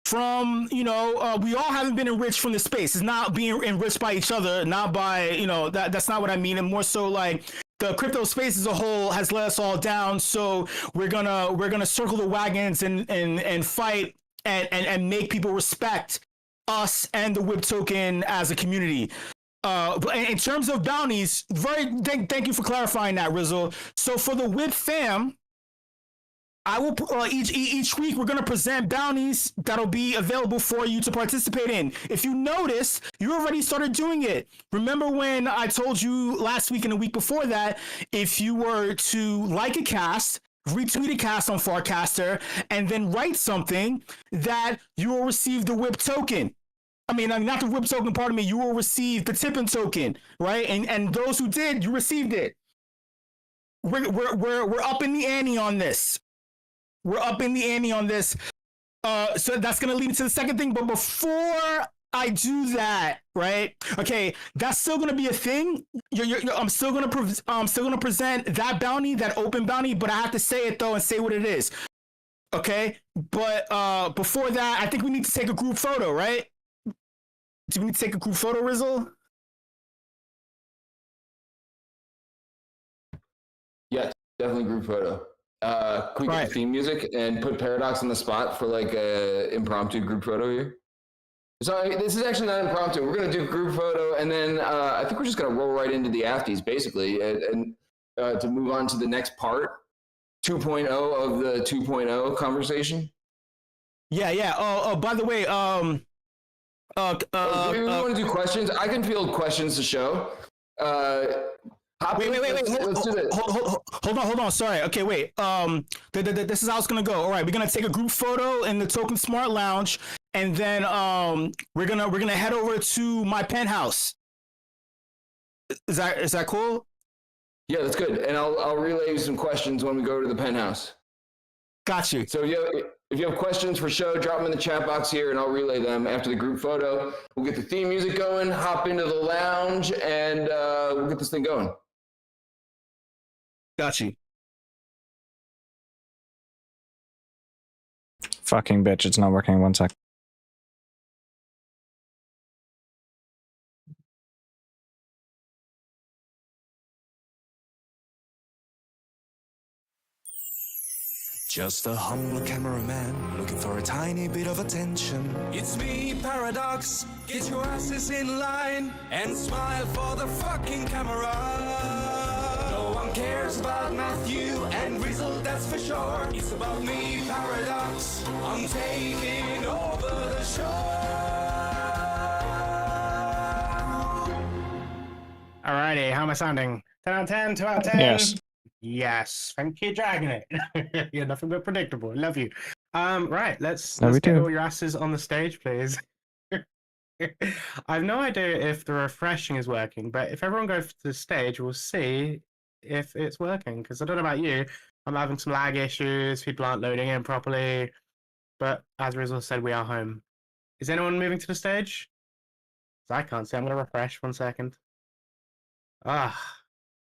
H: from, we all haven't been enriched from the space. It's not being enriched by each other, not by, that's not what I mean. And more so like the crypto space as a whole has let us all down. So we're gonna circle the wagons and fight and make people respect us and the WIP token as a community. But in terms of bounties, thank you for clarifying that, Rizzle. So for the WIP fam, I will each week we're gonna present bounties that'll be available for you to participate in. If you notice, you already started doing it. Remember when I told you last week and the week before that, if you were to like a cast, retweet a cast on Farcaster, and then write something, that you will receive the WIP token. I mean, not the WIP token, pardon me, you will receive the tipping token, right? And those who did, you received it. We're up in the ante on this. We're up in the ante on this. So that's going to lead to the second thing. But before I do that, right? Okay, that's still going to be a thing. I'm still going to present that bounty, that open bounty, but I have to say it though and say what it is. Okay? But before that, I think we need to take a group photo, right? Do we need to take a group photo, Rizzle?
E: Yeah, definitely group photo. Can we get theme music and put Paradox on the spot for like a impromptu group photo here? So this is actually not impromptu. We're gonna do group photo, and then I think we're just gonna roll right into the afties basically, and to move on to the next part, 2.0 of the 2.0 conversation.
H: Yeah. Oh, by the way,
E: do we want to do questions? I can field questions to Sho.
H: Wait.
E: Let's do this.
H: Hold on. Sorry. Okay, wait. This is how it's gonna go. All right, we're gonna take a group photo in the Token Smart Lounge, and then we're gonna head over to my penthouse. Is that cool?
E: Yeah, that's good. And I'll relay you some questions when we go to the penthouse.
H: Got you.
E: So if you have questions for Sho, drop them in the chat box here, and I'll relay them after the group photo. We'll get the theme music going, hop into the lounge, and we'll get this thing going.
H: Got you.
B: Fucking bitch, it's not working. 1 sec.
C: Just a humble cameraman looking for a tiny bit of attention. It's me, Paradox. Get your asses in line and smile for the fucking camera. No one cares about Matthew and Rizzle, that's for sure. It's about me, Paradox. I'm taking over the show.
I: Alrighty, how am I sounding? 10 out of 10, 2 out of 10?
B: Yes.
I: Yes, thank you, Dragon It. You're nothing but predictable. Love you. Right, let's
B: we
I: get
B: do.
I: all your asses on the stage, please. I have no idea if the refreshing is working, but if everyone goes to the stage, we'll see if it's working. Because I don't know about you, I'm having some lag issues. People aren't loading in properly. But as Rizzle said, we are home. Is anyone moving to the stage? I can't see. I'm going to refresh 1 second.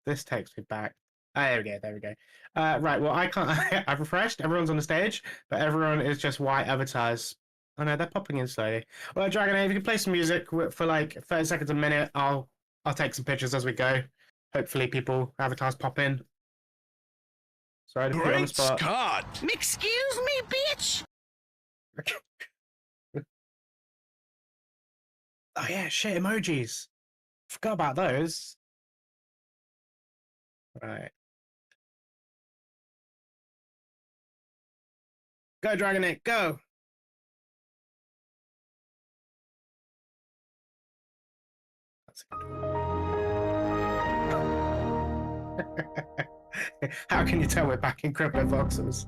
I: This takes me back. There we go. Right, well, I can't. I've refreshed. Everyone's on the stage, but everyone is just white avatars. Oh no, they're popping in slowly. Well, Dragon, if you can play some music for like 30 seconds a minute, I'll take some pictures as we go. Hopefully, avatars pop in. Sorry to put you on the spot.
C: Scott!
G: Excuse me, bitch!
I: Oh yeah, shit, emojis. Forgot about those. Right. Go, Dragonite, go! That's a good one. How can you tell we're back in Crypto Voxels?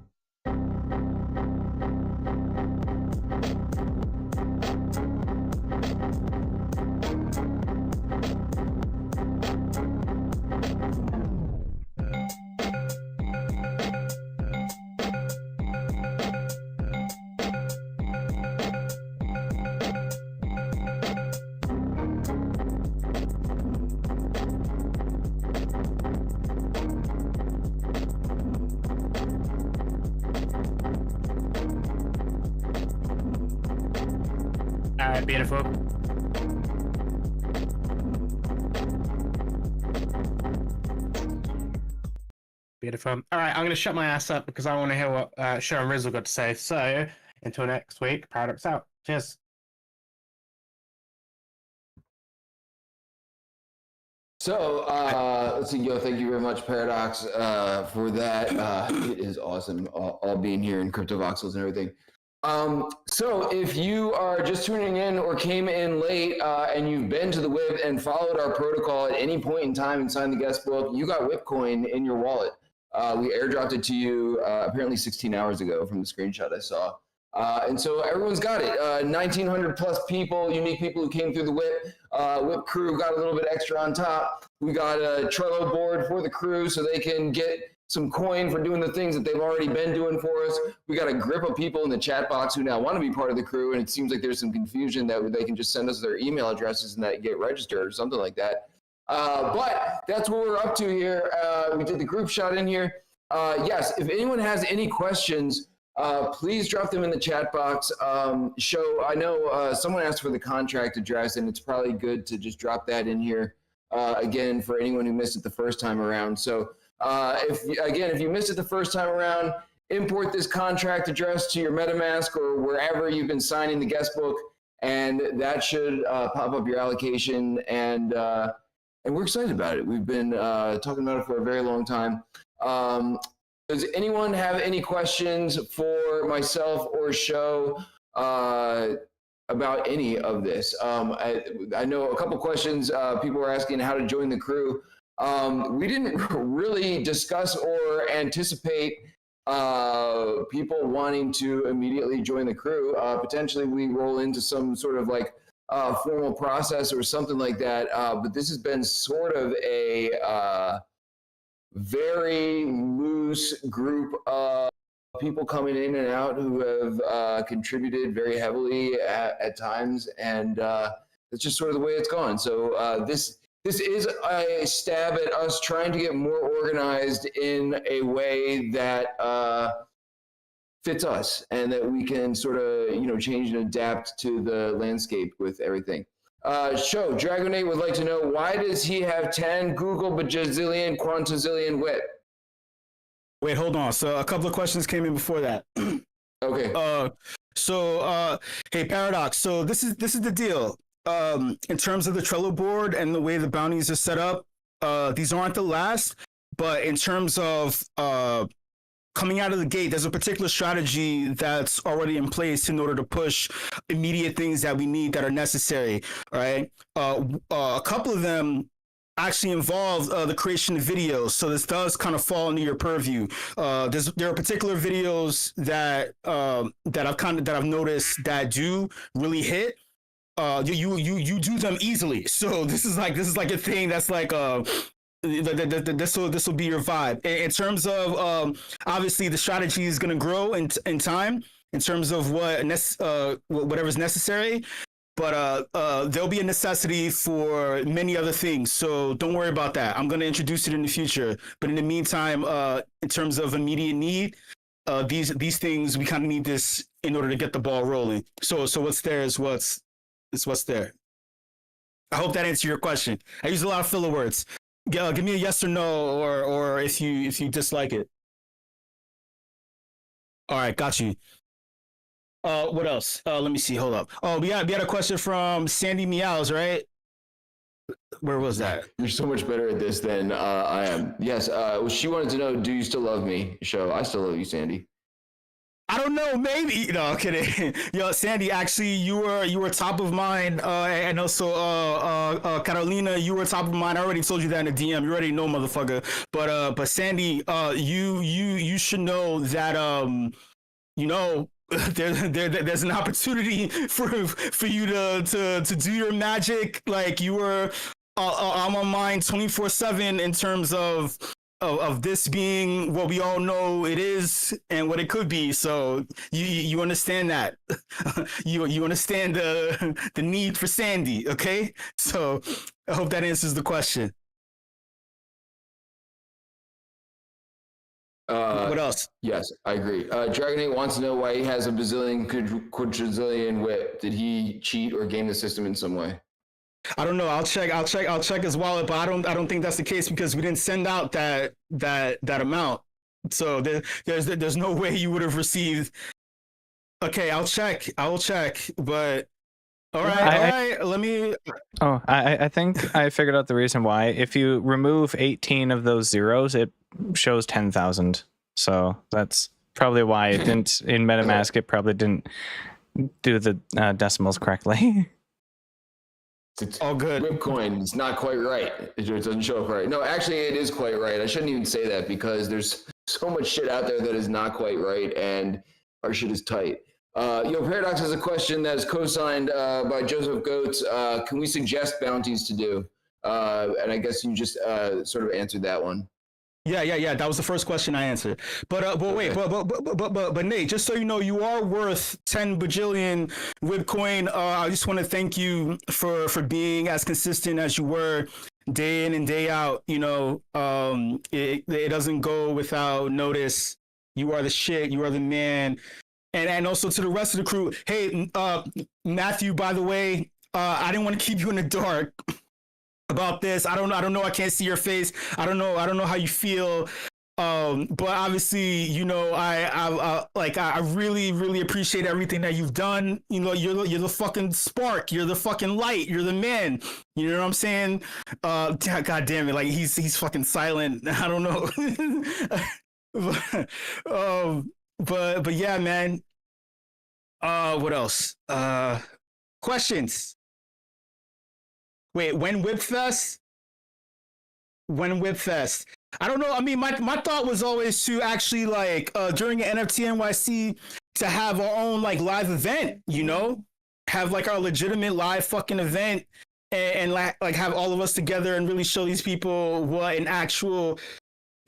I: Alright, beautiful. Beautiful. Alright, I'm going to shut my ass up because I want to hear what Sho and Rizzle got to say. So, until next week, Paradox out. Cheers.
E: So let's see, thank you very much, Paradox, for that. It is awesome, all being here in Crypto Voxels and everything. So if you are just tuning in or came in late and you've been to the WIP and followed our protocol at any point in time and signed the guest book, you got WIP coin in your wallet. We airdropped it to you apparently 16 hours ago from the screenshot I saw. And so everyone's got it. 1,900 plus people, unique people who came through the WIP. WIP crew got a little bit extra on top. We got a Trello board for the crew so they can get some coin for doing the things that they've already been doing for us. We got a grip of people in the chat box who now want to be part of the crew, and it seems like there's some confusion that they can just send us their email addresses and that get registered or something like that. But that's what we're up to here. We did the group shot in here. Yes, if anyone has any questions, please drop them in the chat box. Sho, I know someone asked for the contract address, and it's probably good to just drop that in here again for anyone who missed it the first time around. So if you missed it the first time around, import this contract address to your MetaMask or wherever you've been signing the guest book, and that should pop up your allocation. And we're excited about it. We've been talking about it for a very long time. Does anyone have any questions for myself or Sho about any of this? I know a couple questions. People were asking how to join the crew. We didn't really discuss or anticipate people wanting to immediately join the crew. Potentially we roll into some sort of like formal process or something like that. But this has been sort of a very loose group of people coming in and out who have contributed very heavily at times, and it's just sort of the way it's gone. So this is a stab at us trying to get more organized in a way that fits us, and that we can sort of change and adapt to the landscape with everything. Sho, Dragonate would like to know, why does he have 10 Google bajillion quantazillion WIP?
H: Wait, hold on. So a couple of questions came in before that.
E: Okay.
H: Hey, Paradox. So this is the deal. In terms of the Trello board and the way the bounties are set up, these aren't the last, but in terms of coming out of the gate, there's a particular strategy that's already in place in order to push immediate things that we need that are necessary. All right. A couple of them actually involve the creation of videos, so this does kind of fall into your purview. There are particular videos that I've noticed that do really hit. You do them easily, so this is like a thing that's like this will be your vibe. In terms of obviously the strategy is going to grow in time in terms of whatever's necessary. But there'll be a necessity for many other things, so don't worry about that. I'm going to introduce it in the future. But in the meantime, in terms of immediate need, these things, we kind of need this in order to get the ball rolling. So what's there is what's there. I hope that answered your question. I use a lot of filler words. Give me a yes or no, or if you dislike it. All right, got you. What else? Let me see. Hold up. Oh, we had a question from Sandy Meows, right? Where was that?
E: You're so much better at this than I am. Yes. She wanted to know, do you still love me? Sho, I still love you, Sandy.
H: I don't know. Maybe. No, I'm kidding. Yo, Sandy, actually, you were top of mind, and also Carolina, you were top of mind. I already told you that in the DM. You already know, motherfucker. But Sandy, you should know that there's an opportunity for you to do your magic. Like, you were on my mind 24/7 in terms of this being what we all know it is and what it could be. So you understand that. you understand the need for Sandy, okay? So I hope that answers the question. What else?
E: Yes, I agree. Dragonate wants to know why he has a bazillion quadrillion WIP. Did he cheat or game the system in some way?
H: I don't know. I'll check his wallet, but I don't think that's the case because we didn't send out that amount. So there's no way you would have received. Okay, I'll check. But all right. Let me.
B: Oh, I think I figured out the reason why. If you remove 18 of those zeros, it shows 10,000. So that's probably why it didn't in MetaMask. It probably didn't do the decimals correctly.
E: It's
H: all good.
E: WIP coin is not quite right. It doesn't show up right. No, actually, it is quite right. I shouldn't even say that because there's so much shit out there that is not quite right, and our shit is tight. Paradox has a question that is co-signed by Joseph Goetz. Can we suggest bounties to do? And I guess you just sort of answered that one.
H: Yeah. That was the first question I answered. But wait, but Nate, just so you know, you are worth 10 bajillion WIP coin. I just want to thank you for being as consistent as you were day in and day out. It doesn't go without notice. You are the shit. You are the man. And also to the rest of the crew. Hey, Matthew, by the way, I didn't want to keep you in the dark about this. I don't know. I can't see your face. I don't know how you feel. But obviously, I really, really appreciate everything that you've done. You're the fucking spark. You're the fucking light. You're the man. You know what I'm saying? God damn it. Like he's fucking silent. I don't know. But yeah, man. What else? Questions. Wait, when WIP Fest? I don't know. I mean, my thought was always to actually during an NFT NYC to have our own live event, have our legitimate live fucking event and have all of us together and really show these people what an actual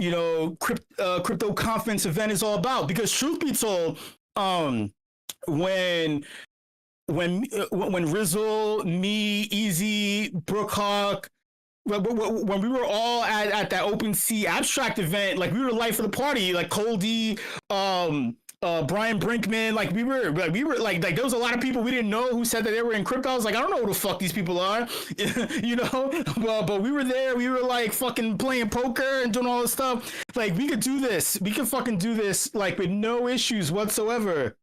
H: crypto conference event is all about. Because truth be told, when Rizzle, me, Easy, Brookhawk, when we were all at that OpenSea abstract event, like we were life of the party, like Coldy, Brian Brinkman, like we were like there was a lot of people we didn't know who said that they were in crypto. I was like, I don't know who the fuck these people are, but we were there. We were like fucking playing poker and doing all this stuff. Like we could do this. We could fucking do this like with no issues whatsoever.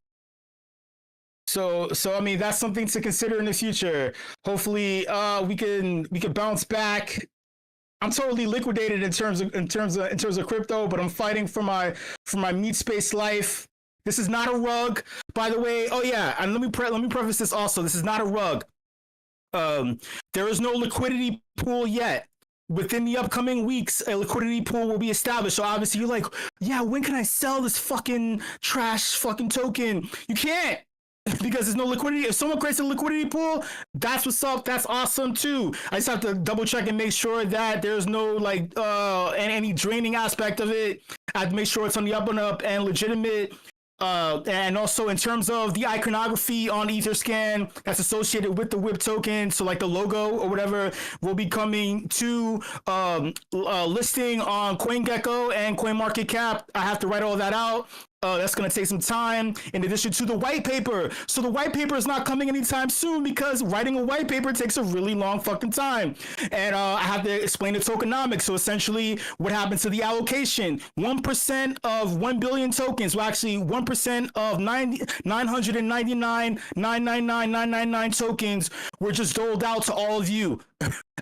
H: So I mean that's something to consider in the future. Hopefully, we can bounce back. I'm totally liquidated in terms of crypto, but I'm fighting for my meat space life. This is not a rug, by the way. Oh yeah, and let me preface this also. This is not a rug. There is no liquidity pool yet. Within the upcoming weeks, a liquidity pool will be established. So obviously you're like, yeah, when can I sell this fucking trash fucking token? You can't. Because there's no liquidity. If someone creates a liquidity pool, that's what's up. That's awesome too. I just have to double check and make sure that there's no like any draining aspect of it. I have to make sure it's on the up and up and legitimate. And also in terms of the iconography on Etherscan that's associated with the WIP token, so like the logo or whatever will be coming to listing on CoinGecko and CoinMarketCap. I have to write all that out. That's going to take some time in addition to the white paper. So the white paper is not coming anytime soon because writing a white paper takes a really long fucking time. And I have to explain the tokenomics. So essentially what happens to the allocation, 1% of 1 billion tokens, well actually 1% of 999,999,999 tokens were just doled out to all of you.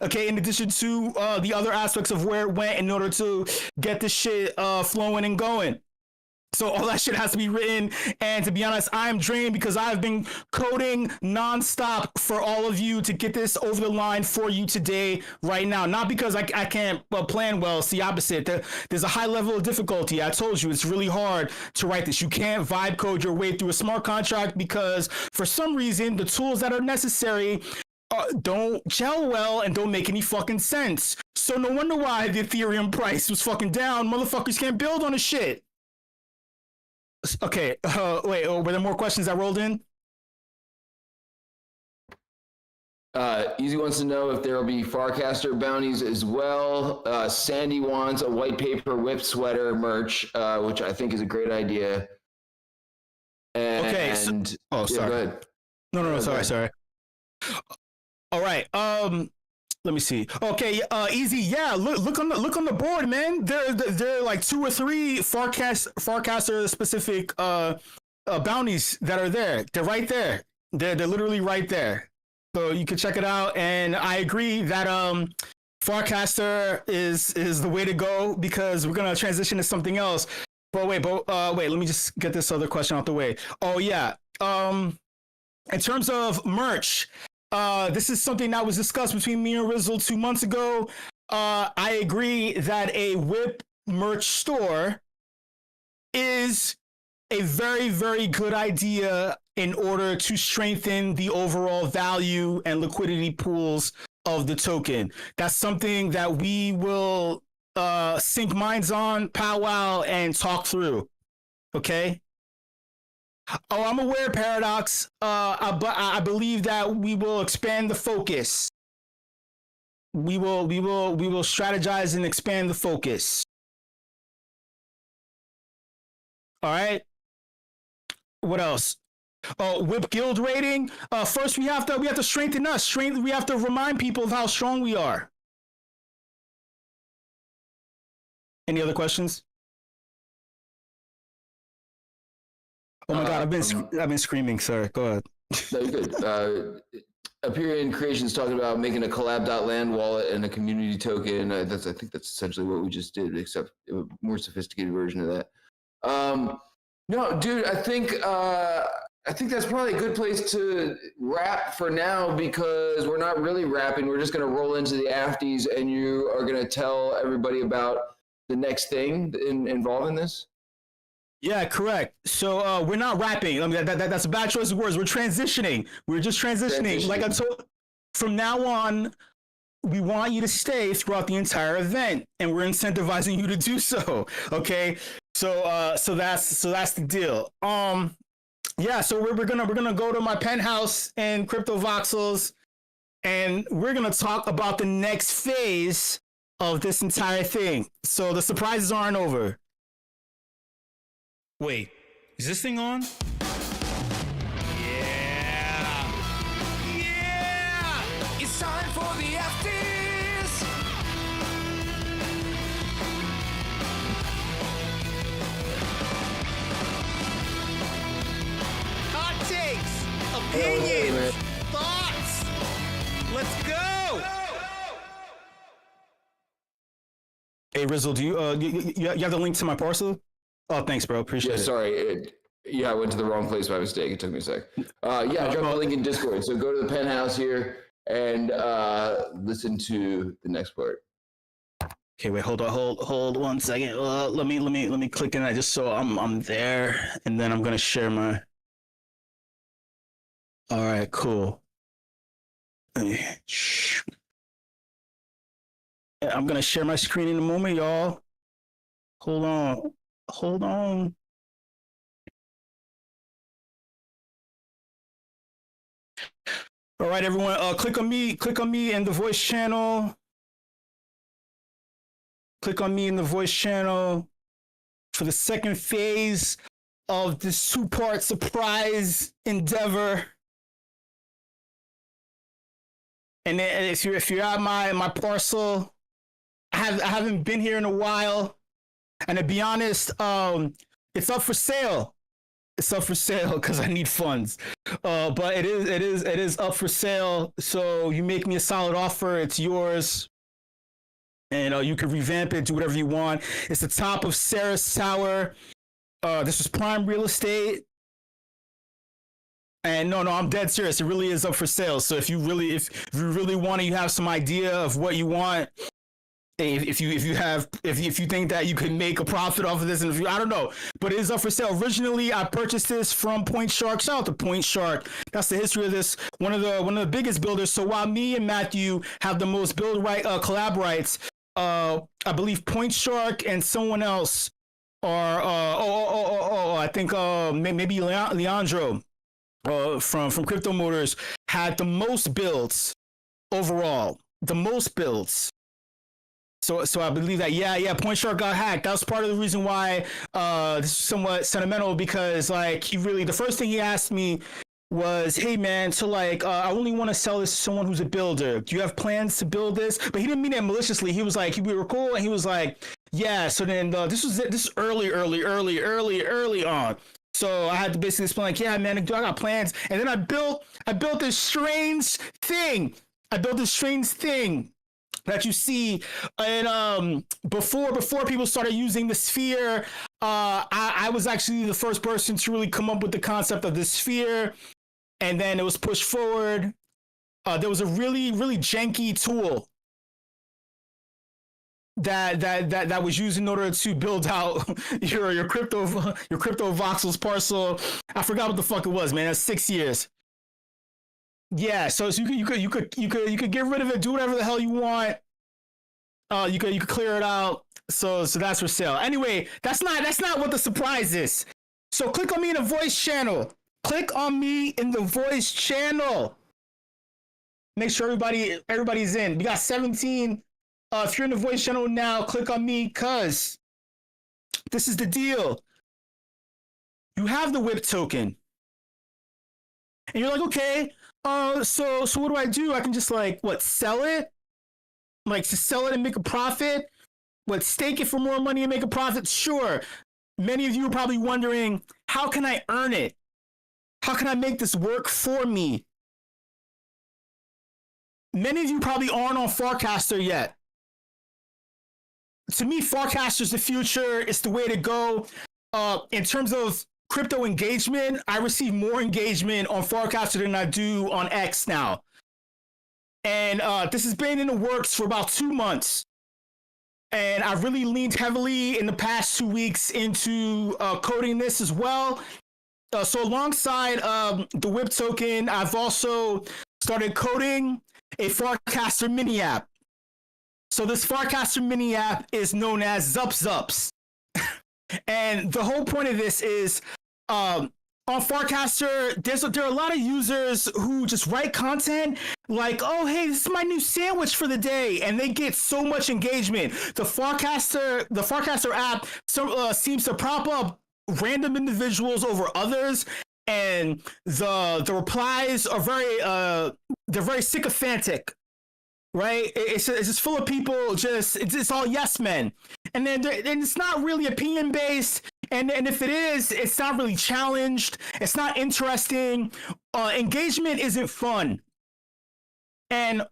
H: Okay, in addition to the other aspects of where it went in order to get this shit flowing and going. So all that shit has to be written. And to be honest, I'm drained because I've been coding nonstop for all of you to get this over the line for you today, right now. Not because I can't plan well. It's the opposite. There's a high level of difficulty. I told you, it's really hard to write this. You can't vibe code your way through a smart contract because for some reason, the tools that are necessary don't gel well and don't make any fucking sense. So no wonder why the Ethereum price was fucking down. Motherfuckers can't build on the shit. Okay, wait, were there more questions that rolled in?
E: Easy wants to know if there will be Farcaster bounties as well. Sandy wants a white paper WIP sweater merch, which I think is a great idea. And,
H: okay, sorry.
E: Go ahead.
H: No, sorry. All right, let me see. Okay, Easy. Yeah, look on the board, man. There are like 2 or 3 Farcaster specific bounties that are there. They're right there. They're literally right there. So you can check it out. And I agree that Farcaster is the way to go because we're gonna transition to something else. But wait, let me just get this other question out the way. Oh yeah. In terms of merch. This is something that was discussed between me and Rizzle 2 months ago. I agree that a WIP merch store is a very, very good idea in order to strengthen the overall value and liquidity pools of the token. That's something that we will sync minds on, powwow, and talk through. Okay? Oh, I'm aware, Paradox, but I believe that we will expand the focus. We will strategize and expand the focus. All right. What else? Oh, WIP guild rating. First, we have to strengthen us. We have to remind people of how strong we are. Any other questions? Oh my God, I've been screaming. Sorry, go ahead.
E: No, you're good. Aperion Creations talking about making a collab.land wallet and a community token. I think that's essentially what we just did, except a more sophisticated version of that. No, dude, I think that's probably a good place to wrap for now because we're not really wrapping. We're just going to roll into the afties, and you are going to tell everybody about the next thing involving this.
H: Yeah, correct. So we're not rapping. I mean, that's a bad choice of words. We're transitioning. We're just transitioning. Like I told, from now on, we want you to stay throughout the entire event, and we're incentivizing you to do so. Okay, so that's the deal. Yeah, so we're gonna go to my penthouse in Crypto Voxels, and we're gonna talk about the next phase of this entire thing. So the surprises aren't over. Wait, is this thing on?
C: It's time for the FTs.
H: Hot takes, opinions, thoughts. Let's go. Hey Rizzle, do you have the link to my parcel? Oh, thanks, bro. Appreciate it.
E: Sorry. I went to the wrong place by mistake. It took me a sec. I dropped the link in Discord. So go to the penthouse here and listen to the next part.
H: Okay, wait, hold 1 second. Let me click in that just so I'm there, and then I'm gonna share my. All right, cool. I'm gonna share my screen in a moment, y'all. Hold on. All right, everyone. Click on me in the voice channel. Click on me in the voice channel for the second phase of this 2-part surprise endeavor. And then if you're at my parcel, I haven't been here in a while, and to be honest, it's up for sale. It's up for sale because I need funds. But it is up for sale. So you make me a solid offer, it's yours. And you can revamp it, do whatever you want. It's the top of Sarah's Tower. This is prime real estate. And no, I'm dead serious. It really is up for sale. So if you really want it, you have some idea of what you want. If you think that you can make a profit off of this, and I don't know, but it is up for sale. Originally, I purchased this from Point Shark. Shout out to Point Shark. That's the history of this. One of the biggest builders. So while me and Matthew have the most collab rights, I believe Point Shark and someone else are. I think maybe Leandro from Crypto Motors had the most builds overall. The most builds. So I believe that, Point Shark got hacked. That was part of the reason why this is somewhat sentimental, because like the first thing he asked me was, hey man, so like I only want to sell this to someone who's a builder. Do you have plans to build this? But he didn't mean it maliciously. He was like, we were cool, and he was like, yeah. So then this is early on. So I had to basically explain, like, yeah, man, I got plans. And then I built this strange thing. That you see, and before people started using the sphere, I was actually the first person to really come up with the concept of the sphere, and then it was pushed forward. There was a really janky tool that was used in order to build out your crypto voxels parcel. I forgot what the fuck it was, man. That's 6 years. Yeah, so you could get rid of it, do whatever the hell you want. You could clear it out. So that's for sale. Anyway, that's not what the surprise is. So click on me in the voice channel. Make sure everybody's in. We got 17. If you're in the voice channel now, click on me, cause this is the deal. You have the WIP token, and you're like, okay. So what do I do? I can just sell it? Like to sell it and make a profit? Stake it for more money and make a profit? Sure. Many of you are probably wondering, how can I earn it? How can I make this work for me? Many of you probably aren't on Farcaster yet. To me, Farcaster's the future. It's the way to go. In terms of crypto engagement, I receive more engagement on Farcaster than I do on X now. And this has been in the works for about 2 months. And I've really leaned heavily in the past 2 weeks into coding this as well. So alongside the WIP token, I've also started coding a Farcaster mini app. So this Farcaster mini app is known as Zups. And the whole point of this is on Farcaster, there are a lot of users who just write content like, oh, hey, this is my new sandwich for the day. And they get so much engagement. The Farcaster app seems to prop up random individuals over others. And the replies are very sycophantic. Right, it's just full of people. It's all yes men, and then it's not really opinion based. And if it is, it's not really challenged. It's not interesting. Engagement isn't fun, and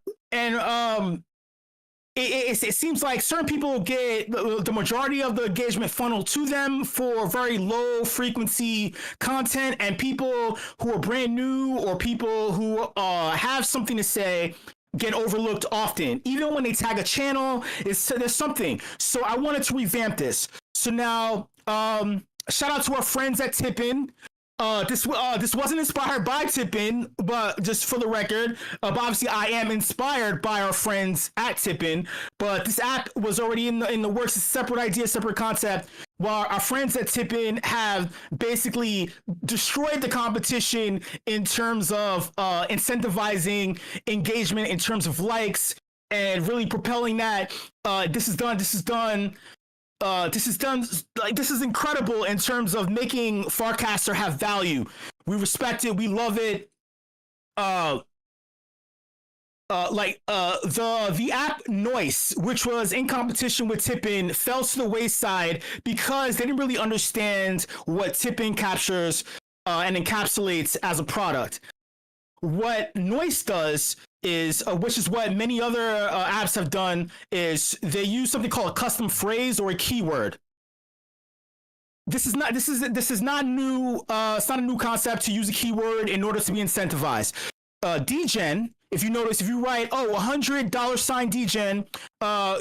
H: it seems like certain people get the majority of the engagement funneled to them for very low frequency content, and people who are brand new or people who have something to say get overlooked often. Even when they tag a channel, there's something. So I wanted to revamp this. So now, shout out to our friends at Tippin. This wasn't inspired by Tippin, but just for the record, but obviously I am inspired by our friends at Tippin. But this app was already in the works. It's a separate idea, separate concept. While our friends at Tippin have basically destroyed the competition in terms of incentivizing engagement, in terms of likes, and really propelling that. This is incredible in terms of making Farcaster have value. We respect it. We love it. The app Noise, which was in competition with Tippin, fell to the wayside because they didn't really understand what Tippin captures and encapsulates as a product. What Noise does is, which is what many other apps have done, is they use something called a custom phrase or a keyword. This is not new. It's not a new concept to use a keyword in order to be incentivized. DGen, if you notice, if you write $100 $DGen,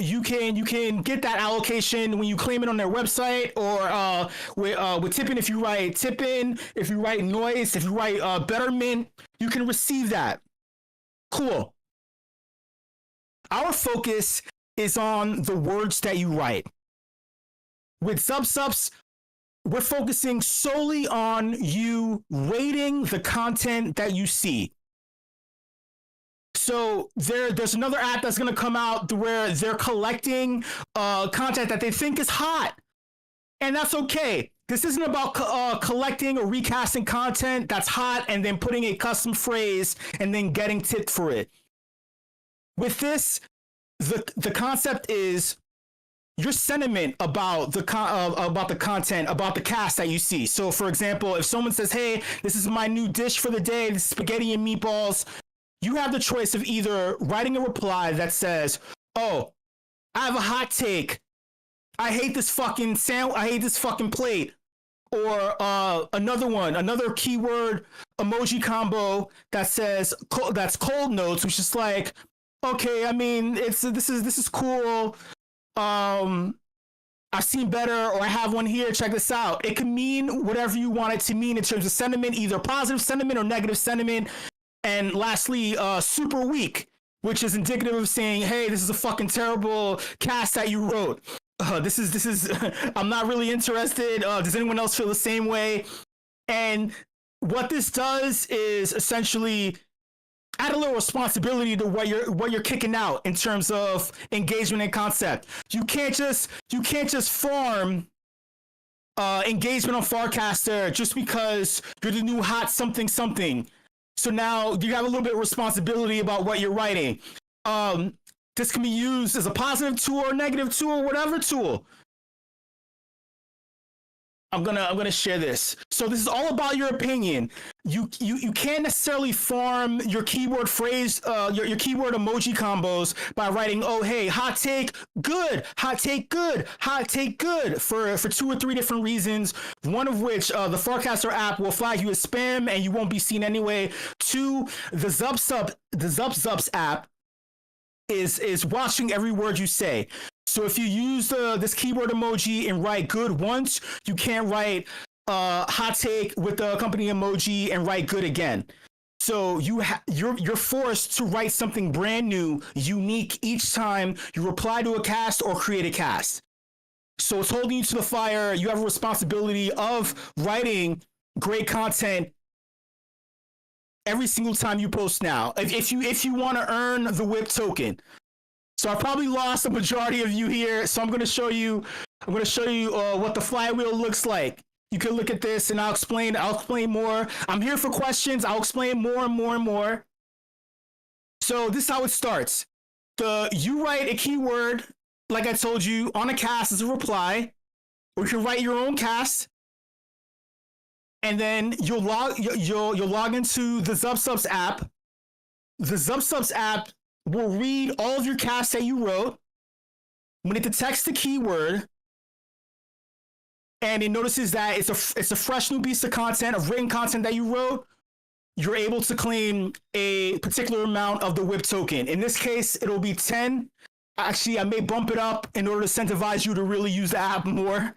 H: you can get that allocation when you claim it on their website, or with Tippin, if you write Tippin, if you write Noise, if you write Betterment, you can receive that. Cool. Our focus is on the words that you write. With Zups, we're focusing solely on you rating the content that you see. So there's another app that's going to come out where they're collecting content that they think is hot. And that's okay. This isn't about collecting or recasting content that's hot and then putting a custom phrase and then getting tipped for it. With this, the concept is your sentiment about the content, about the cast that you see. So, for example, if someone says, "Hey, this is my new dish for the day, this is spaghetti and meatballs," you have the choice of either writing a reply that says, "Oh, I have a hot take. I hate this fucking I hate this fucking plate," or another keyword emoji combo that says that's cold notes, which is like, okay, I mean, this is cool. I've seen better, or I have one here. Check this out. It can mean whatever you want it to mean in terms of sentiment, either positive sentiment or negative sentiment. And lastly, super weak, which is indicative of saying, hey, this is a fucking terrible cast that you wrote. This is I'm not really interested. Does anyone else feel the same way? And what this does is essentially add a little responsibility to what you're kicking out in terms of engagement and concept. You can't just farm engagement on Farcaster just because you're the new hot something. So now you have a little bit of responsibility about what you're writing. This can be used as a positive tool or negative tool or whatever tool. I'm gonna share this. So this is all about your opinion. You can't necessarily farm your keyword phrase, your keyword emoji combos by writing, oh hey, hot take good, hot take good, hot take good for 2 or 3 different reasons. One of which the Farcaster app will flag you as spam and you won't be seen anyway. 2, the Zups app is watching every word you say. So if you use this keyword emoji and write good once, you can't write hot take with the company emoji and write good again. So you're forced to write something brand new, unique each time you reply to a cast or create a cast. So it's holding you to the fire. You have a responsibility of writing great content every single time you post now. If you want to earn the WIP token. So I probably lost a majority of you here. So I'm going to show you what the flywheel looks like. You can look at this and I'll explain more. I'm here for questions. I'll explain more and more and more. So this is how it starts. You write a keyword, like I told you, on a cast as a reply, or you can write your own cast, and then you'll log into the ZubSubs app. The ZubSubs app will read all of your casts that you wrote. When it detects the keyword, and it notices that it's a fresh new piece of content, of written content that you wrote, you're able to claim a particular amount of the WIP token. In this case, it'll be 10. Actually, I may bump it up in order to incentivize you to really use the app more.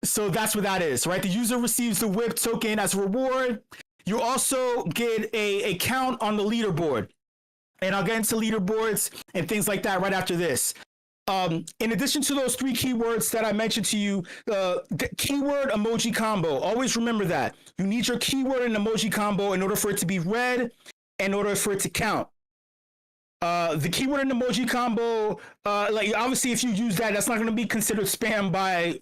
H: So that's what that is, right? The user receives the WIP token as a reward. You also get a count on the leaderboard. And I'll get into leaderboards and things like that right after this. In addition to those 3 keywords that I mentioned to you, the keyword emoji combo, always remember that. You need your keyword and emoji combo in order for it to be read, in order for it to count. The keyword and emoji combo, like obviously if you use that, that's not going to be considered spam by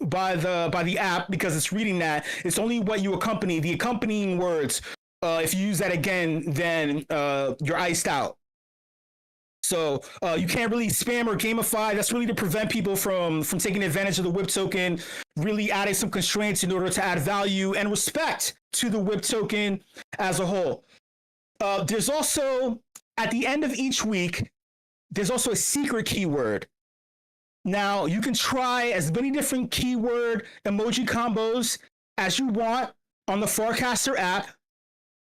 H: the app because it's reading that. It's only what you accompany, the accompanying words. If you use that again, then you're iced out. So you can't really spam or gamify. That's really to prevent people from taking advantage of the WIP token, really adding some constraints in order to add value and respect to the WIP token as a whole. There's also, at the end of each week, there's also a secret keyword. Now, you can try as many different keyword emoji combos as you want on the Forecaster app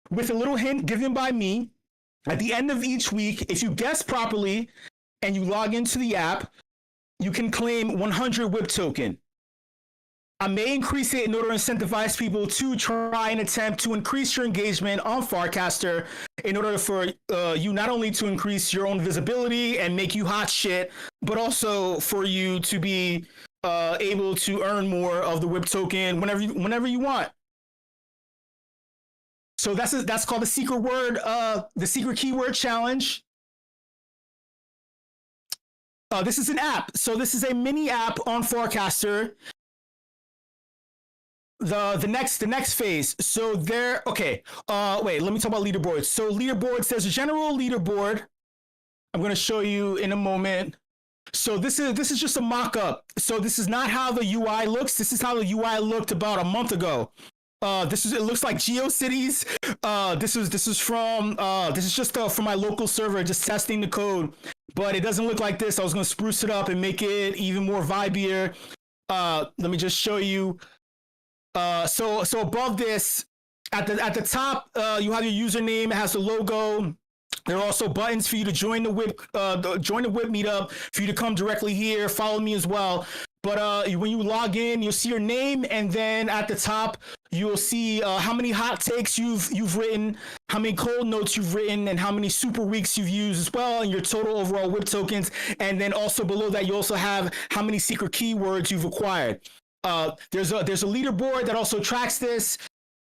H: with a little hint given by me. At the end of each week, if you guess properly and you log into the app, you can claim 100 WIP token. I may increase it in order to incentivize people to try and attempt to increase your engagement on Forecaster in order for you not only to increase your own visibility and make you hot shit, but also for you to be able to earn more of the WIP token whenever you want. So that's called the secret word, the secret keyword challenge. This is an app. So this is a mini app on Forecaster. The next phase. So there, okay. Wait, let me talk about leaderboards. So leaderboards, there's a general leaderboard. I'm gonna show you in a moment. So this is just a mock-up. So this is not how the UI looks. This is how the UI looked about a month ago. It looks like GeoCities. This is just from my local server, just testing the code, but it doesn't look like this. I was gonna spruce it up and make it even more vibier. Let me just show you. So above this, at the top, you have your username. It has the logo. There are also buttons for you to join the WIP Meetup, for you to come directly here, follow me as well. But when you log in, you'll see your name, and then at the top, you'll see how many hot takes you've written, how many cold notes you've written, and how many super weeks you've used as well, and your total overall WIP tokens. And then also below that, you also have how many secret keywords you've acquired. There's a leaderboard that also tracks this.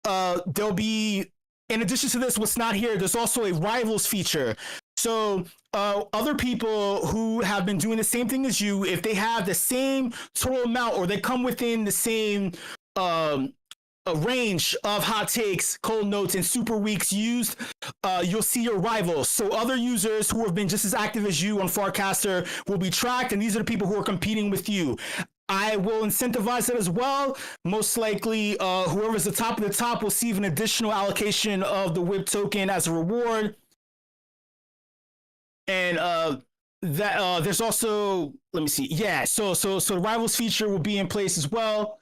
H: There'll be, in addition to this, what's not here, there's also a rivals feature. So other people who have been doing the same thing as you, if they have the same total amount or they come within the same a range of hot takes, cold notes, and super weeks used, you'll see your rivals. So other users who have been just as active as you on Forecaster will be tracked, and these are the people who are competing with you. I will incentivize it as well. Most likely, whoever's the top of the top will receive an additional allocation of the WIP token as a reward. And there's also, let me see. Yeah, so the rivals feature will be in place as well.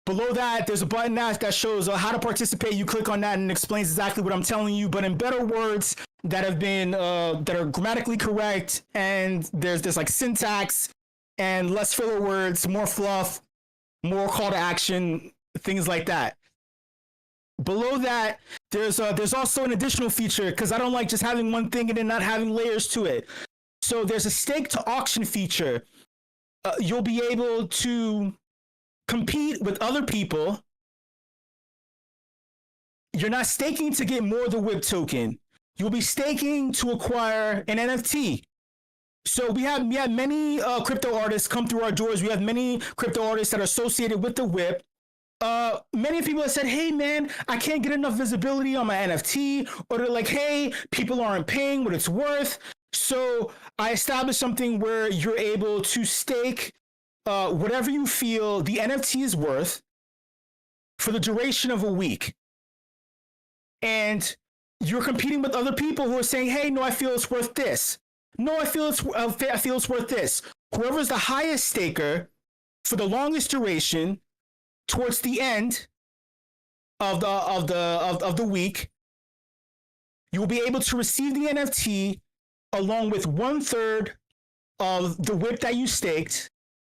H: Below that, there's a button that shows how to participate. You click on that and it explains exactly what I'm telling you, but in better words that have been that are grammatically correct, and there's like syntax and less filler words, more fluff, more call to action, things like that. Below that, there's also an additional feature because I don't like just having one thing and then not having layers to it. So there's a stake to auction feature. You'll be able to compete with other people. You're not staking to get more of the WIP token. You'll be staking to acquire an NFT. So we have many crypto artists come through our doors. We have many crypto artists that are associated with the WIP. Many people have said, hey man, I can't get enough visibility on my NFT, or they're like, hey, people aren't paying what it's worth. So I established something where you're able to stake whatever you feel the NFT is worth for the duration of a week. And you're competing with other people who are saying, hey, no, I feel it's worth this. No, I feel it's worth this. Whoever's the highest staker for the longest duration towards the end of the week, you will be able to receive the NFT along with 1/3 of the WIP that you staked.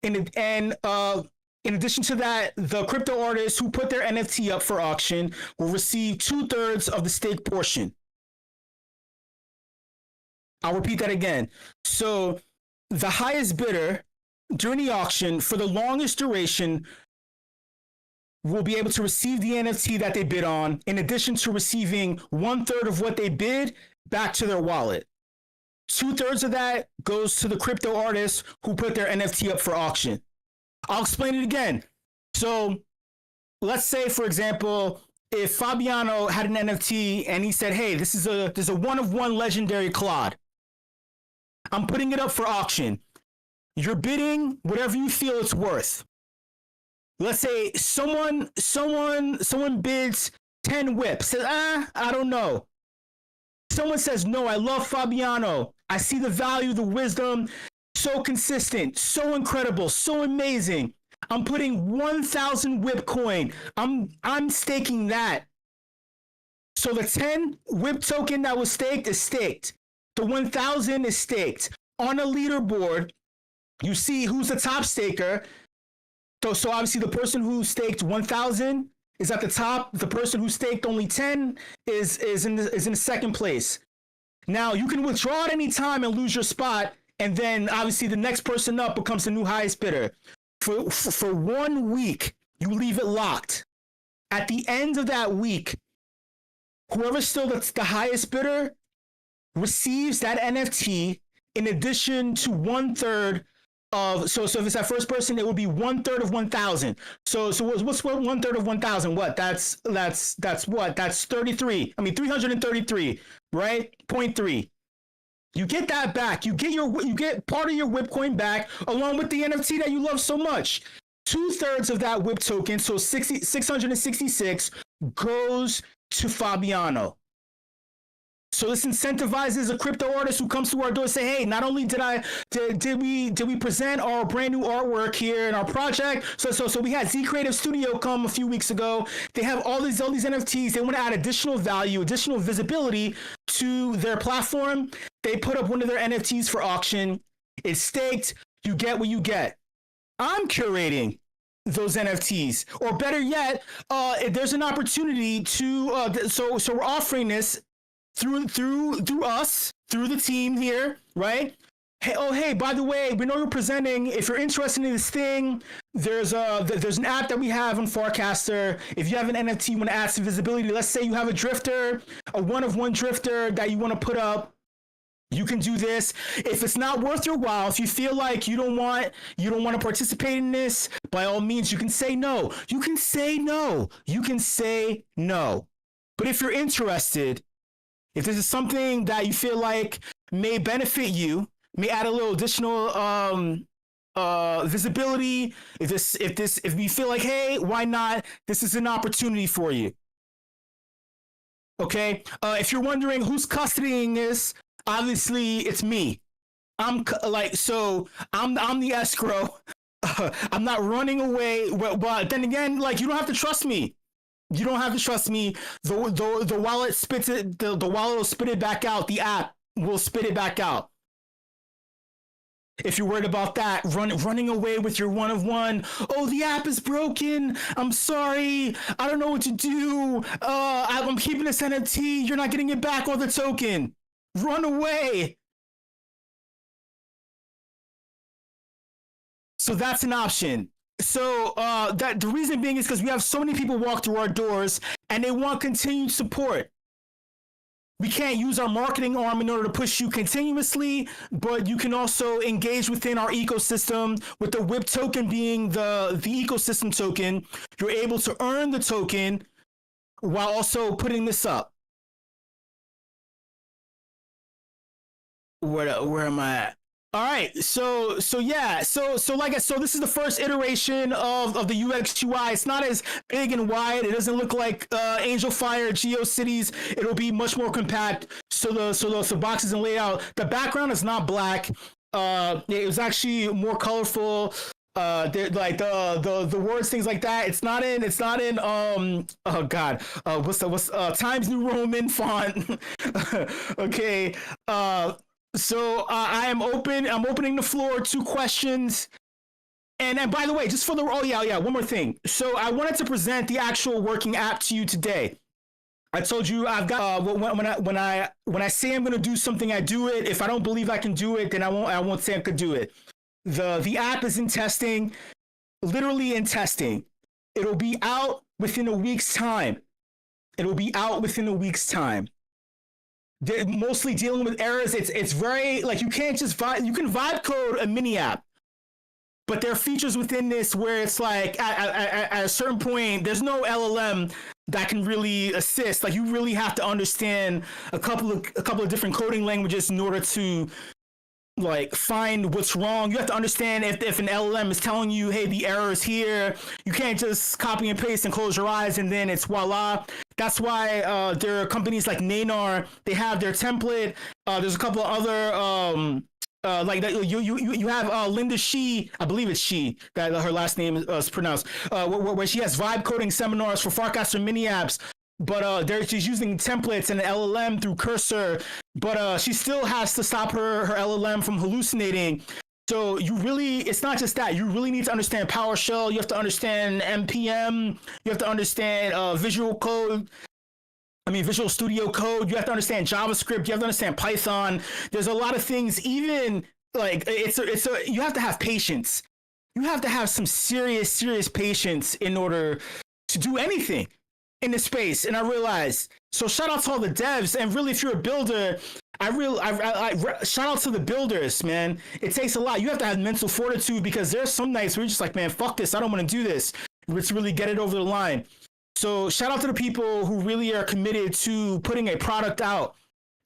H: In addition to that, the crypto artists who put their NFT up for auction will receive 2/3 of the stake portion. I'll repeat that again. So the highest bidder during the auction for the longest duration will be able to receive the NFT that they bid on, in addition to receiving 1/3 of what they bid back to their wallet. 2/3 of that goes to the crypto artists who put their NFT up for auction. I'll explain it again. So let's say, for example, if Fabiano had an NFT and he said, hey, there's a 1-of-1 legendary Claude. I'm putting it up for auction. You're bidding whatever you feel it's worth. Let's say someone bids 10 WIP, says, I don't know. Someone says, no, I love Fabiano. I see the value, the wisdom, so consistent, so incredible, so amazing. I'm putting 1,000 WIP coin. I'm staking that. So the 10 WIP token that was staked is staked. The 1,000 is staked. On a leaderboard, you see who's the top staker. So obviously the person who staked 1,000 is at the top. The person who staked only 10 is in the second place. Now you can withdraw at any time and lose your spot, and then obviously the next person up becomes the new highest bidder. For 1 week, you leave it locked. At the end of that week, whoever's still the highest bidder receives that NFT in addition to 1/3 of, so if it's that first person, it would be 1/3 of 1,000. So what's 1/3 of 1,000? What? That's what? That's 33. I mean 333, right? 0.3. You get that back. You get part of your WIP coin back along with the NFT that you love so much. 2/3 of that WIP token, so 666, goes to Fabiano. So this incentivizes a crypto artist who comes to our door and say, hey, not only did we present our brand new artwork here in our project. So we had Z Creative Studio come a few weeks ago. They have all these NFTs. They want to add additional value, additional visibility to their platform. They put up one of their NFTs for auction. It's staked. You get what you get. I'm curating those NFTs, or better yet, there's an opportunity to so we're offering this through us, through the team here, right? Hey, by the way, we know you're presenting. If you're interested in this thing, there's an app that we have on Forecaster. If you have an NFT you want to add some visibility, let's say you have a drifter, a 1-of-1 drifter that you want to put up, you can do this. If it's not worth your while, if you feel like you don't want to participate in this, by all means, you can say no. You can say no. But if you're interested, if this is something that you feel like may benefit you, may add a little additional visibility, if you feel like, hey, why not? This is an opportunity for you. Okay. If you're wondering who's custodying this, obviously it's me. I'm the escrow. I'm not running away. But then again, like, you don't have to trust me. You don't have to trust me. The wallet spits it. The wallet will spit it back out. The app will spit it back out. If you're worried about that, running away with your one of one. Oh, the app is broken. I'm sorry. I don't know what to do. I'm keeping this NFT. You're not getting it back or the token. Run away. So that's an option. So that the reason being is because we have so many people walk through our doors and they want continued support. We can't use our marketing arm in order to push you continuously, but you can also engage within our ecosystem with the WIP token being the ecosystem token. You're able to earn the token while also putting this up. Where am I at? All right, so this is the first iteration of the UX UI. It's not as big and wide. It doesn't look like Angel Fire, GeoCities. It'll be much more compact. So the boxes and layout. The background is not black. It was actually more colorful. Like the words, things like that. It's not in oh god, what's Times New Roman font. Okay. So I'm opening the floor to questions. And by the way, just for the one more thing. So I wanted to present the actual working app to you today. I told you I've got when I say I'm gonna do something, I do it. If I don't believe I can do it, then I won't say I could do it. The app is in testing, literally in testing. It'll be out within a week's time. They're mostly dealing with errors. It's very like you can't just you can vibe code a mini app, but there are features within this where it's like at a certain point there's no LLM that can really assist. Like you really have to understand a couple of different coding languages in order to like find what's wrong. You have to understand if an LLM is telling you, hey, the error is here. You can't just copy and paste and close your eyes and then it's voila. That's why there are companies like Nanar. They have their template. There's a couple of other like that. You have Linda Shi, I believe it's Shi, that her last name is pronounced. Where she has vibe coding seminars for Farcaster mini apps. But she's using templates and an LLM through Cursor, but she still has to stop her LLM from hallucinating. So it's not just that. You really need to understand PowerShell. You have to understand NPM. You have to understand Visual Studio Code. You have to understand JavaScript. You have to understand Python. There's a lot of things. Even like you have to have patience. You have to have some serious patience in order to do anything in the space. And I realized, so shout out to all the devs, and really if you're a builder, I shout out to the builders, man. It takes a lot. You have to have mental fortitude because there's some nights where you're just like, man, fuck this, I don't want to do this. Let's really get it over the line. So shout out to the people who really are committed to putting a product out.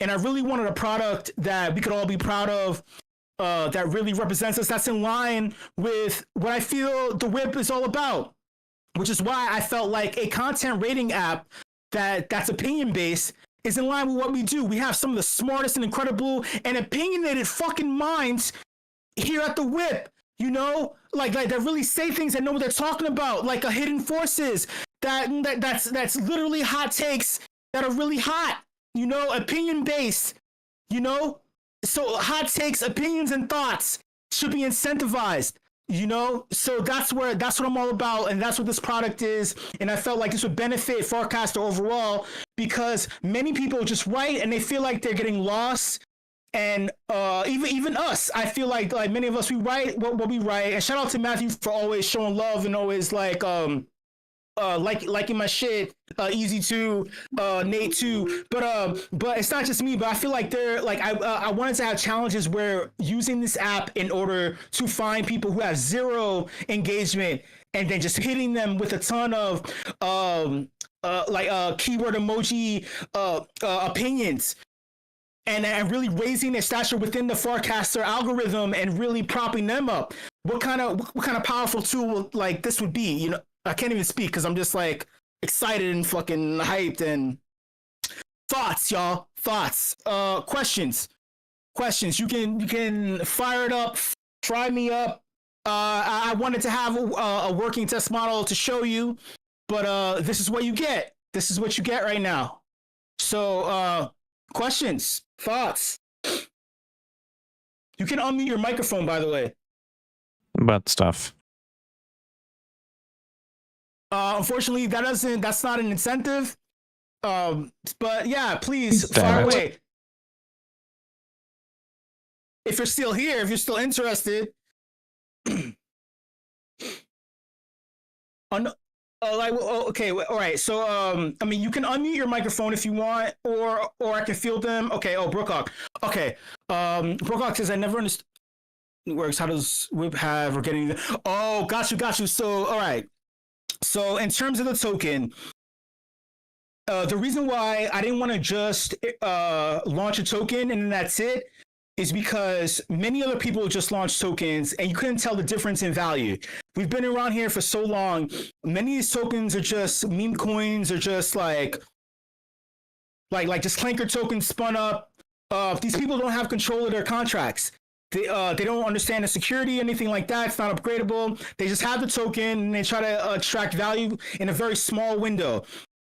H: And I really wanted a product that we could all be proud of, that really represents us, that's in line with what I feel the WIP is all about. Which is why I felt like a content rating app that's opinion based is in line with what we do. We have some of the smartest and incredible and opinionated fucking minds here at the WIP, you know, like that really say things and know what they're talking about, like a Hidden Forces that's literally hot takes that are really hot, you know, opinion based, you know. So hot takes, opinions, and thoughts should be incentivized. You know, so that's what I'm all about, and that's what this product is. And I felt like this would benefit Farcaster overall because many people just write and they feel like they're getting lost. And even us, I feel like many of us, we write what we write. And shout out to Matthew for always showing love and always liking my shit, Easy too, Nate too, but it's not just me. But I feel like I wanted to have challenges where using this app in order to find people who have zero engagement and then just hitting them with a ton of keyword emoji opinions. And really raising their stature within the Farcaster algorithm and really propping them up. What kind of powerful tool like this would be? You know, I can't even speak because I'm just like excited and fucking hyped. And thoughts, y'all. Thoughts. Questions. You can fire it up. Try me up. I wanted to have a working test model to show you, but this is what you get. This is what you get right now. So questions, thoughts. You can unmute your microphone, by the way.
B: About stuff.
H: Unfortunately, that's not an incentive. But yeah, please
B: Damn
H: fire
B: it.
H: away. If you're still here, if you're still interested. Okay, all right. So, I mean, you can unmute your microphone if you want, or I can field them. Okay. Oh, Brookhawk. Okay. Brookhawk says I never understood it works. How does WIP have or getting? Oh, got you. So, all right. So, in terms of the token, the reason why I didn't want to just launch a token and then that's it is because many other people just launched tokens and you couldn't tell the difference in value. We've been around here for so long. Many of these tokens are just meme coins or just like just clanker tokens spun up. These people don't have control of their contracts. They don't understand the security, anything like that. It's not upgradable. They just have the token and they try to extract value in a very small window.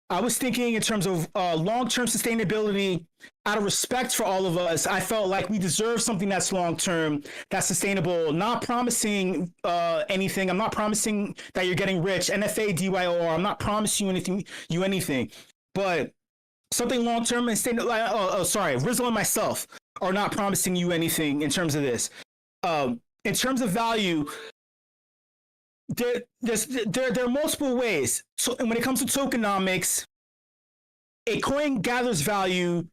H: I was thinking in terms of long-term sustainability, out of respect for all of us, I felt like we deserve something that's long-term, that's sustainable, not promising anything. I'm not promising that you're getting rich, NFA, DYOR. I'm not promising you anything, but something long-term and sustainable. Rizzle and myself are not promising you anything in terms of this. In terms of value, there are multiple ways. So when it comes to tokenomics, a coin gathers value.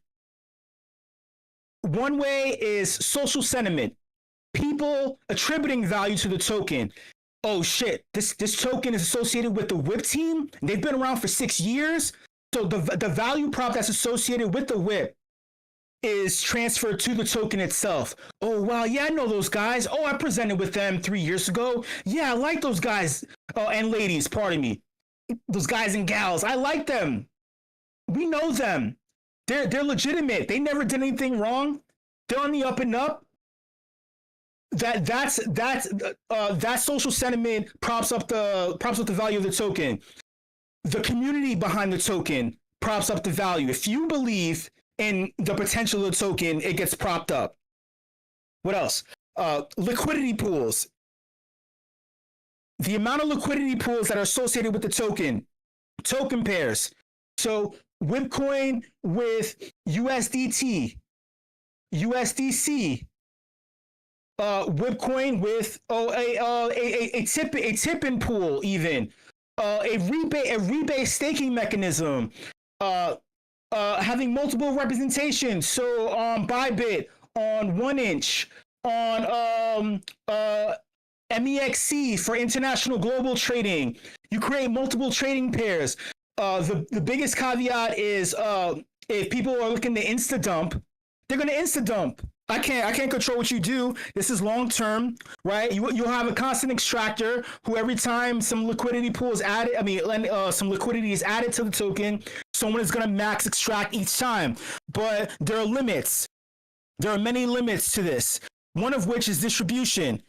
H: One way is social sentiment. People attributing value to the token. Oh shit, this token is associated with the WIP team. They've been around for 6 years. So the value prop that's associated with the WIP is transferred to the token itself. Oh, wow, yeah, I know those guys. Oh, I presented with them 3 years ago. Yeah, I like those guys and ladies, pardon me. Those guys and gals, I like them. We know them. They're legitimate. They never did anything wrong. They're on the up and up. That social sentiment props up the value of the token. The community behind the token props up the value. If you believe in the potential of the token, it gets propped up. What else? Liquidity pools. The amount of liquidity pools that are associated with the token pairs. So WIP coin with USDT, USDC, WIP coin with a tipping pool, even a rebate staking mechanism. Having multiple representations. So on Bybit, on 1inch, on MEXC for international global trading. You create multiple trading pairs. The biggest caveat is if people are looking to insta dump, they're going to insta dump. I can't control what you do. This is long term, right? You'll have a constant extractor who every time some liquidity pool is added, some liquidity is added to the token, someone is going to max extract each time. But there are limits. There are many limits to this. One of which is distribution.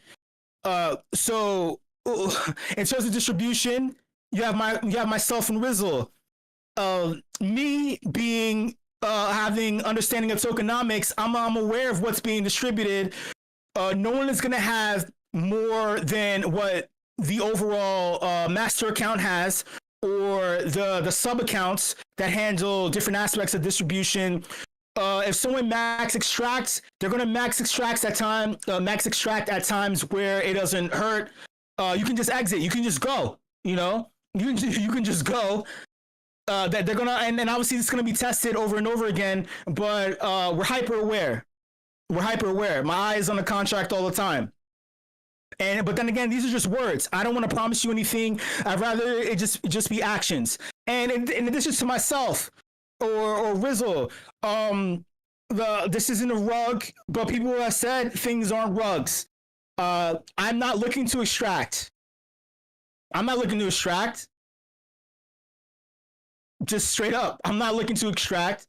H: So in terms of distribution, you have myself and Rizzle. Me being having understanding of tokenomics, I'm aware of what's being distributed. No one is going to have more than what the overall master account has, or the sub accounts that handle different aspects of distribution. If someone max extracts, they're going to max extract at times where it doesn't hurt. You can just exit. You can just go. You can just go. That they're gonna, and obviously it's gonna be tested over and over again. But we're hyper aware. My eye is on the contract all the time. But then again, these are just words. I don't want to promise you anything. I'd rather it just be actions. And in addition to myself or Rizzle, this isn't a rug, but people have said things aren't rugs. I'm not looking to extract. Just straight up, I'm not looking to extract.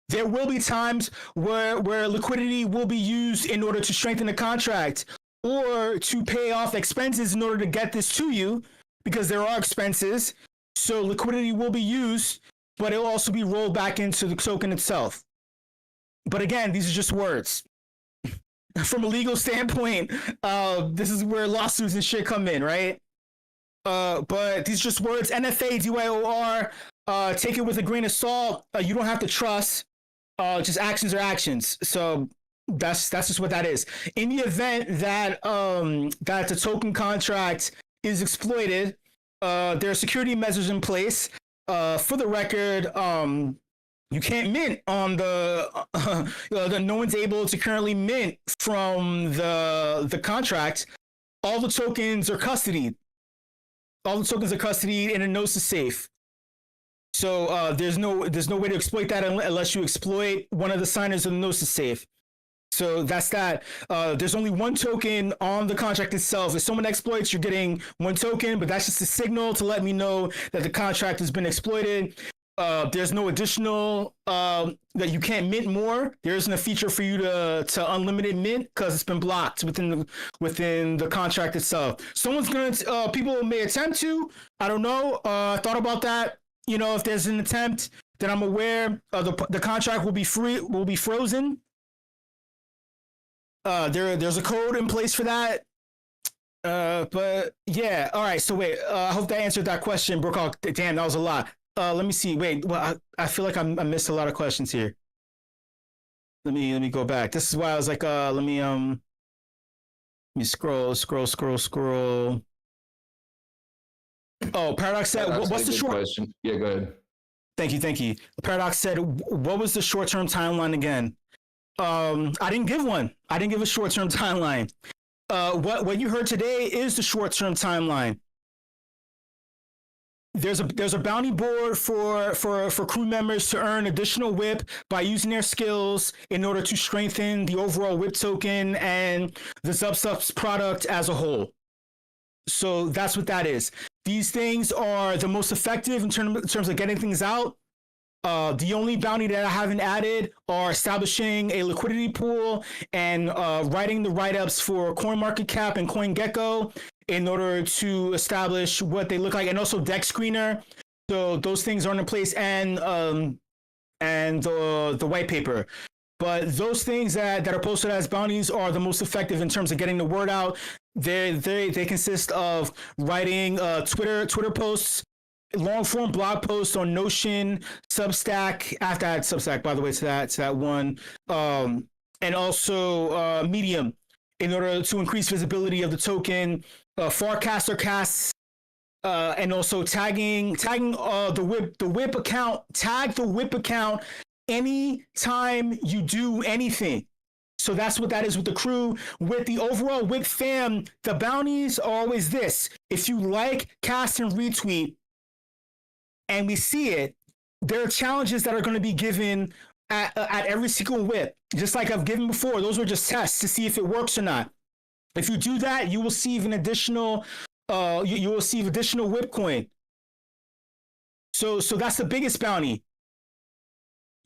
H: There will be times where liquidity will be used in order to strengthen the contract or to pay off expenses in order to get this to you, because there are expenses. So liquidity will be used, but it will also be rolled back into the token itself. But again, these are just words. from a legal standpoint, this is where lawsuits and shit come in, right? But these are just words. NFA, DYOR. Take it with a grain of salt. You don't have to trust. Just actions are actions. So that's just what that is. In the event that that the token contract is exploited, there are security measures in place. For the record, you can't mint on no one's able to currently mint from the contract. All the tokens are custodied. All the tokens are custodied in a Gnosis safe. So there's no way to exploit that unless you exploit one of the signers of the Gnosis safe. So that's that. There's only one token on the contract itself. If someone exploits, you're getting one token, but that's just a signal to let me know that the contract has been exploited. There's no additional that you can't mint more. There isn't a feature for you to unlimited mint because it's been blocked within the contract itself. People may attempt to. I don't know. I thought about that. You know, if there's an attempt, then I'm aware the contract will be frozen. There's a code in place for that. But yeah, all right. So wait, I hope that answered that question, Brooke. Damn, that was a lot. Let me see. Wait, well, I feel like I missed a lot of questions here. Let me go back. This is why I was like, let me scroll. Oh, Paradox said, what's the short
E: question? Yeah, go ahead.
H: Thank you. Paradox said, what was the short-term timeline again? I didn't give one. I didn't give a short-term timeline. What you heard today is the short-term timeline. There's a bounty board for crew members to earn additional WIP by using their skills in order to strengthen the overall WIP token and the Substubs product as a whole. So that's what that is. These things are the most effective in terms of getting things out. The only bounty that I haven't added are establishing a liquidity pool and writing the write-ups for CoinMarketCap and CoinGecko in order to establish what they look like, and also Deck Screener. So those things aren't in place, and the white paper. But those things that are posted as bounties are the most effective in terms of getting the word out. They consist of writing Twitter posts, long form blog posts on Notion, Substack. I have to add Substack, by the way, to that one, and also Medium in order to increase visibility of the token. Forecaster casts, and also tagging the WIP account. Tag the WIP account anytime you do anything. So that's what that is with the crew. With the overall WIP fam, the bounties are always this: if you like, cast, and retweet, and we see it, there are challenges that are going to be given at every single WIP. Just like I've given before, those were just tests to see if it works or not. If you do that, you will receive an additional, you will receive additional WIP coin. So that's the biggest bounty.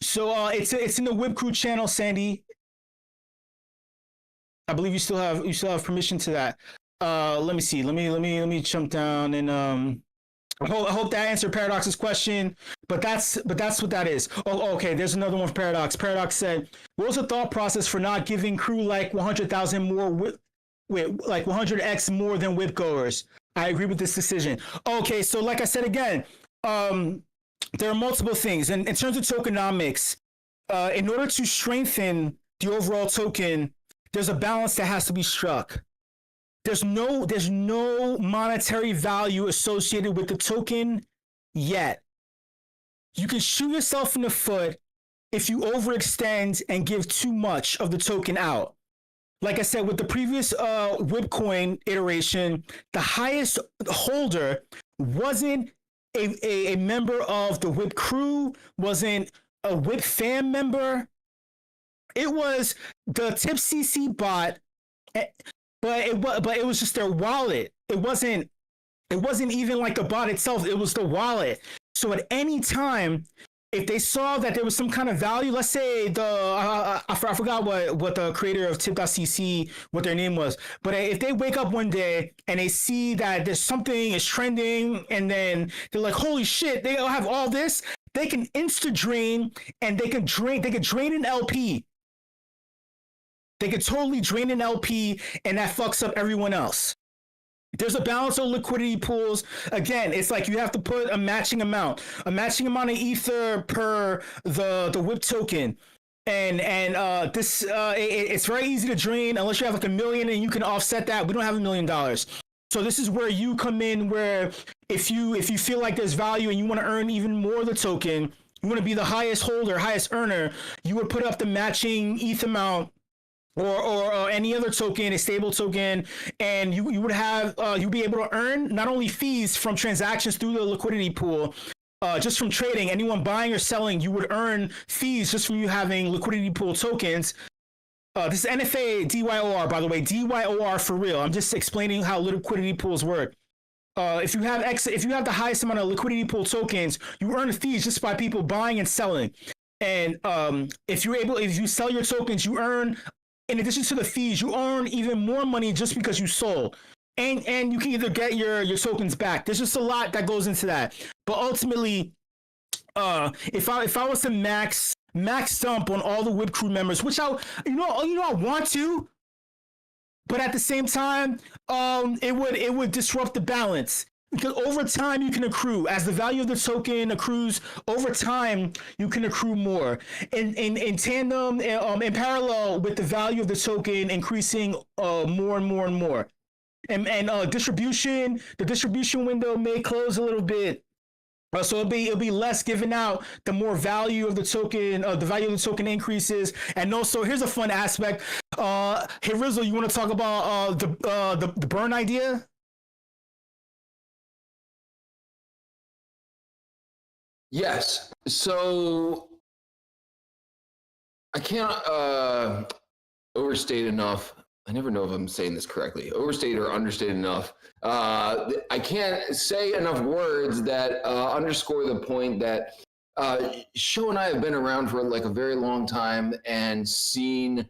H: So it's in the WIP crew channel, Sandy. I believe you still have permission to that. Let me see. Let me jump down and I hope that answered Paradox's question. But that's what that is. Oh, okay. There's another one for Paradox. Paradox said, "What was the thought process for not giving crew like 100,000 more like 100x more than WIP goers?" I agree with this decision. Okay, so like I said again, there are multiple things. And in terms of tokenomics, in order to strengthen the overall token, there's a balance that has to be struck. There's no monetary value associated with the token yet. You can shoot yourself in the foot if you overextend and give too much of the token out. Like I said, with the previous WIP coin iteration, the highest holder wasn't a member of the WIP crew, wasn't a WIP fan member. It was the TipCC bot, but it was just their wallet. It wasn't even like the bot itself. It was the wallet. So at any time, if they saw that there was some kind of value, let's say I forgot what the creator of tip.cc, what their name was, but if they wake up one day and they see that there's something is trending, and then they're like, holy shit, they have all this, they can insta drain, and they can drain an LP. they could totally drain an LP, and that fucks up everyone else. There's a balance of liquidity pools. Again, it's like you have to put a matching amount of ether per the WIP token. And it's very easy to drain unless you have like $1 million and you can offset that. We don't have $1 million. So this is where you come in, where if you feel like there's value and you want to earn even more of the token, you want to be the highest holder, highest earner, you would put up the matching ETH amount or any other token, a stable token, and you would have you'd be able to earn not only fees from transactions through the liquidity pool, just from trading. Anyone buying or selling, you would earn fees just from you having liquidity pool tokens. This is NFA DYOR, by the way, DYOR for real. I'm just explaining how liquidity pools work. If you have the highest amount of liquidity pool tokens, you earn fees just by people buying and selling. And if you sell your tokens, you earn, in addition to the fees, you earn even more money just because you sold. And you can either get your tokens back. There's just a lot that goes into that. But ultimately, if I was to max dump on all the WIP crew members, which I want to, but at the same time, it would disrupt the balance. Because over time you can accrue. As the value of the token accrues over time, you can accrue more. In tandem, in parallel with the value of the token increasing more and more and more. And the distribution window may close a little bit. So it'll be less given out the more value of the token, the value of the token increases. And also, here's a fun aspect. Hey Rizzle, you want to talk about the burn idea?
E: Yes. So I can't overstate enough. I never know if I'm saying this correctly. Overstate or understate enough. I can't say enough words that underscore the point that Sho and I have been around for like a very long time and seen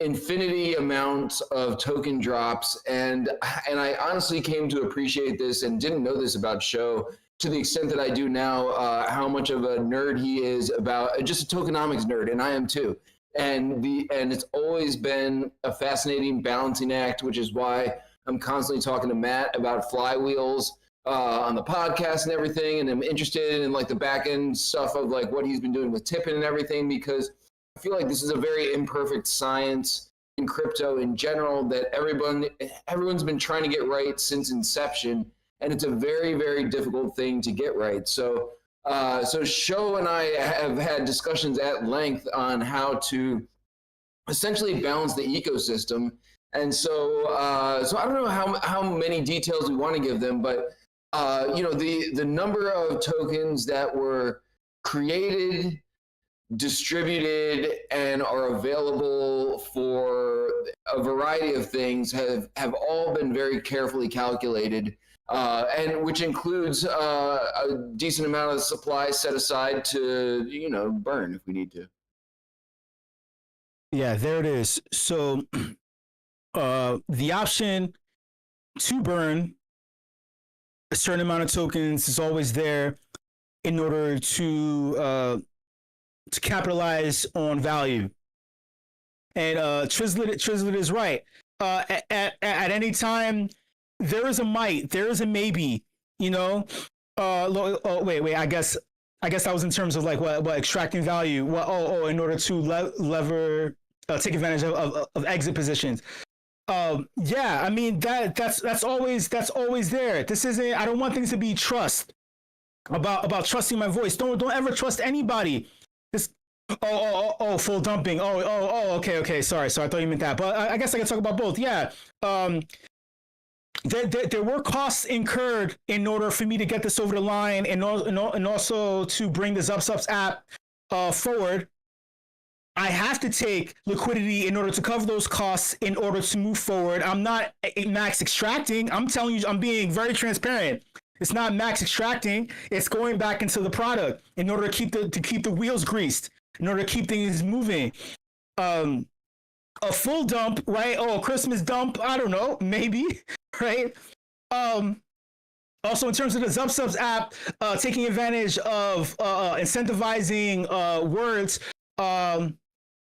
E: infinity amounts of token drops. And I honestly came to appreciate this and didn't know this about Sho to the extent that I do now, how much of a nerd he is about, just a tokenomics nerd, and I am too. And it's always been a fascinating balancing act, which is why I'm constantly talking to Matt about flywheels on the podcast and everything. And I'm interested in like the back end stuff of like what he's been doing with tipping and everything, because I feel like this is a very imperfect science in crypto in general that everyone's been trying to get right since inception. And it's a very, very difficult thing to get right. So Sho and I have had discussions at length on how to essentially balance the ecosystem. And so I don't know how many details we want to give them, but the number of tokens that were created, distributed, and are available for a variety of things have all been very carefully calculated. And which includes a decent amount of supply set aside to, burn if we need to.
H: Yeah, there it is. So the option to burn a certain amount of tokens is always there in order to capitalize on value. And Trizlet is right. At any time, there is a might, there is a maybe, wait, I guess that was in terms of like what extracting value. In order to take advantage of exit positions. Yeah, I mean that's always there. This isn't. I don't want things to be trust about trusting my voice. Don't ever trust anybody. This. Full dumping. Okay. Sorry. I thought you meant that, but I guess I can talk about both. Yeah. There were costs incurred in order for me to get this over the line and also to bring the ZupSubs app forward. I have to take liquidity in order to cover those costs in order to move forward. I'm not max extracting. I'm telling you, I'm being very transparent. It's not max extracting. It's going back into the product in order to keep the wheels greased, in order to keep things moving. A full dump, right? A Christmas dump. I don't know, maybe. Right. Also, in terms of the ZupSubs app, taking advantage of incentivizing words,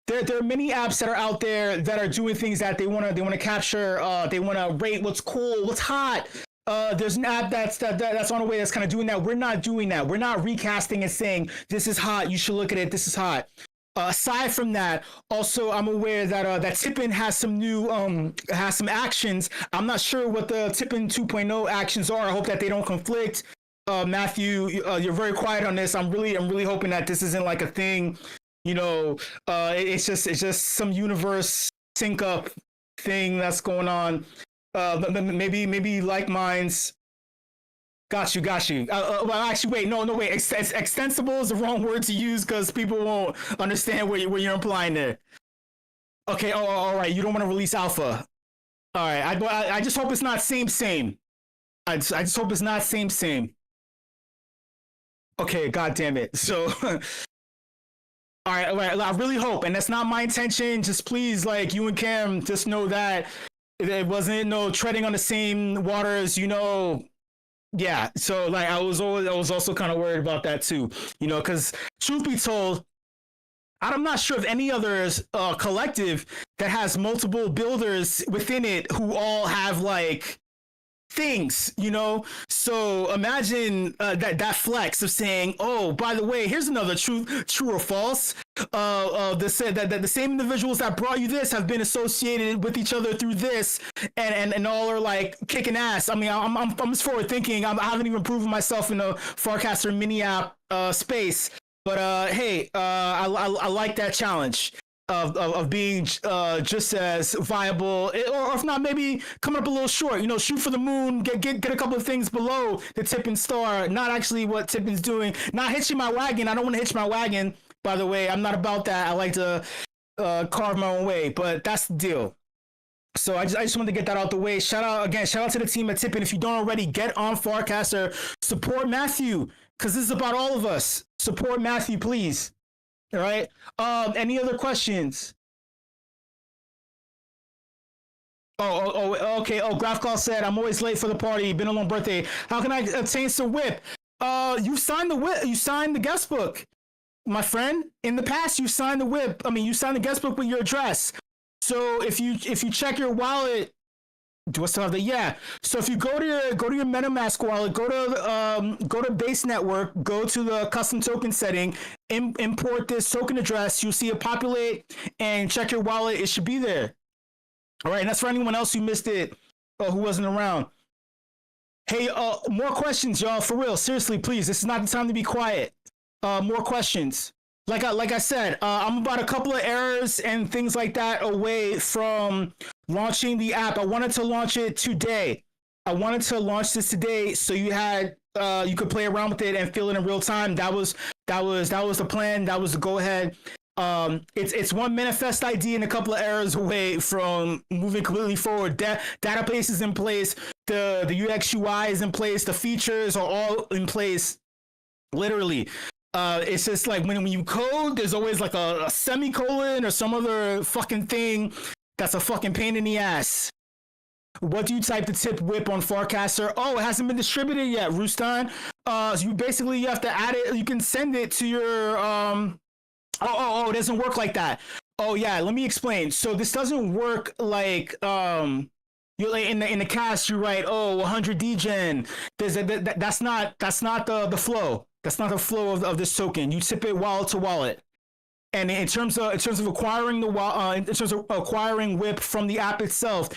H: there are many apps that are out there that are doing things that they want to capture. They want to rate what's cool, what's hot. There's an app that's on the way that's kind of doing that. We're not doing that. We're not recasting and saying this is hot. You should look at it. This is hot. Aside from that, also I'm aware that that Tippin has some new has some actions. I'm not sure what the Tippin 2.0 actions are. I hope that they don't conflict. Matthew, you're very quiet on this. I'm really hoping that this isn't like a thing. You know, it's just some universe sync up thing that's going on. Maybe like minds. Got you. Well, actually, wait. No, wait. Extensible is the wrong word to use because people won't understand what you're implying there. Okay. Oh, all right. You don't want to release alpha. All right. I just hope it's not same. I just hope it's not same. Okay. God damn it. So. All right, I really hope, and that's not my intention. Just please, like, you and Cam, just know that it wasn't no treading on the same waters, you know. Yeah, so like I was also kind of worried about that too, you know, because truth be told, I'm not sure of any other collective that has multiple builders within it who all have like things, you know. So imagine that flex of saying, oh, by the way, here's another true or false. The same individuals that brought you this have been associated with each other through this, and all are like kicking ass. I mean, I'm just forward thinking. I haven't even proven myself in the Farcaster mini app space, but hey, I like that challenge. Of being just as viable, or if not, maybe coming up a little short. You know, shoot for the moon, get a couple of things below the Tippin star. Not actually what Tippin's doing. Not hitching my wagon. I don't want to hitch my wagon. By the way, I'm not about that. I like to carve my own way, but that's the deal. So I just wanted to get that out the way. Shout out to the team at Tippin. If you don't already, get on Farcaster. Support Matthew, because this is about all of us. Support Matthew, please. All right. Any other questions? Oh, okay. Oh, Graph Call said, I'm always late for the party. Been a long birthday. How can I obtain some WIP? You signed the WIP. You signed the guest book, my friend. In the past, you signed the WIP. I mean, you signed the guest book with your address. So if you check your wallet, do I still have that? Yeah. So if you go to your MetaMask wallet, go to Base Network, go to the custom token setting, import this token address. You'll see it populate, and check your wallet. It should be there. All right. And that's for anyone else who missed it or who wasn't around. Hey, more questions, y'all. For real, seriously, please. This is not the time to be quiet. More questions. Like I said, I'm about a couple of errors and things like that away from launching the app. I wanted to launch it today. I wanted to launch this today, so you could play around with it and feel it in real time. That was the plan. That was the go ahead. It's one manifest ID and a couple of errors away from moving completely forward. Database is in place. The UX UI is in place. The features are all in place. Literally. It's just like when you code, there's always like a semicolon or some other fucking thing that's a fucking pain in the ass. What do you type to tip WIP on Farcaster? Oh, it hasn't been distributed yet, Rustan. So you have to add it. You can send it to your it doesn't work like that. Oh yeah, let me explain. So this doesn't work like you like in the cast. You write 100 degen. That's not the flow. That's not the flow of this token. You tip it wallet to wallet. And in terms of acquiring acquiring WIP from the app itself,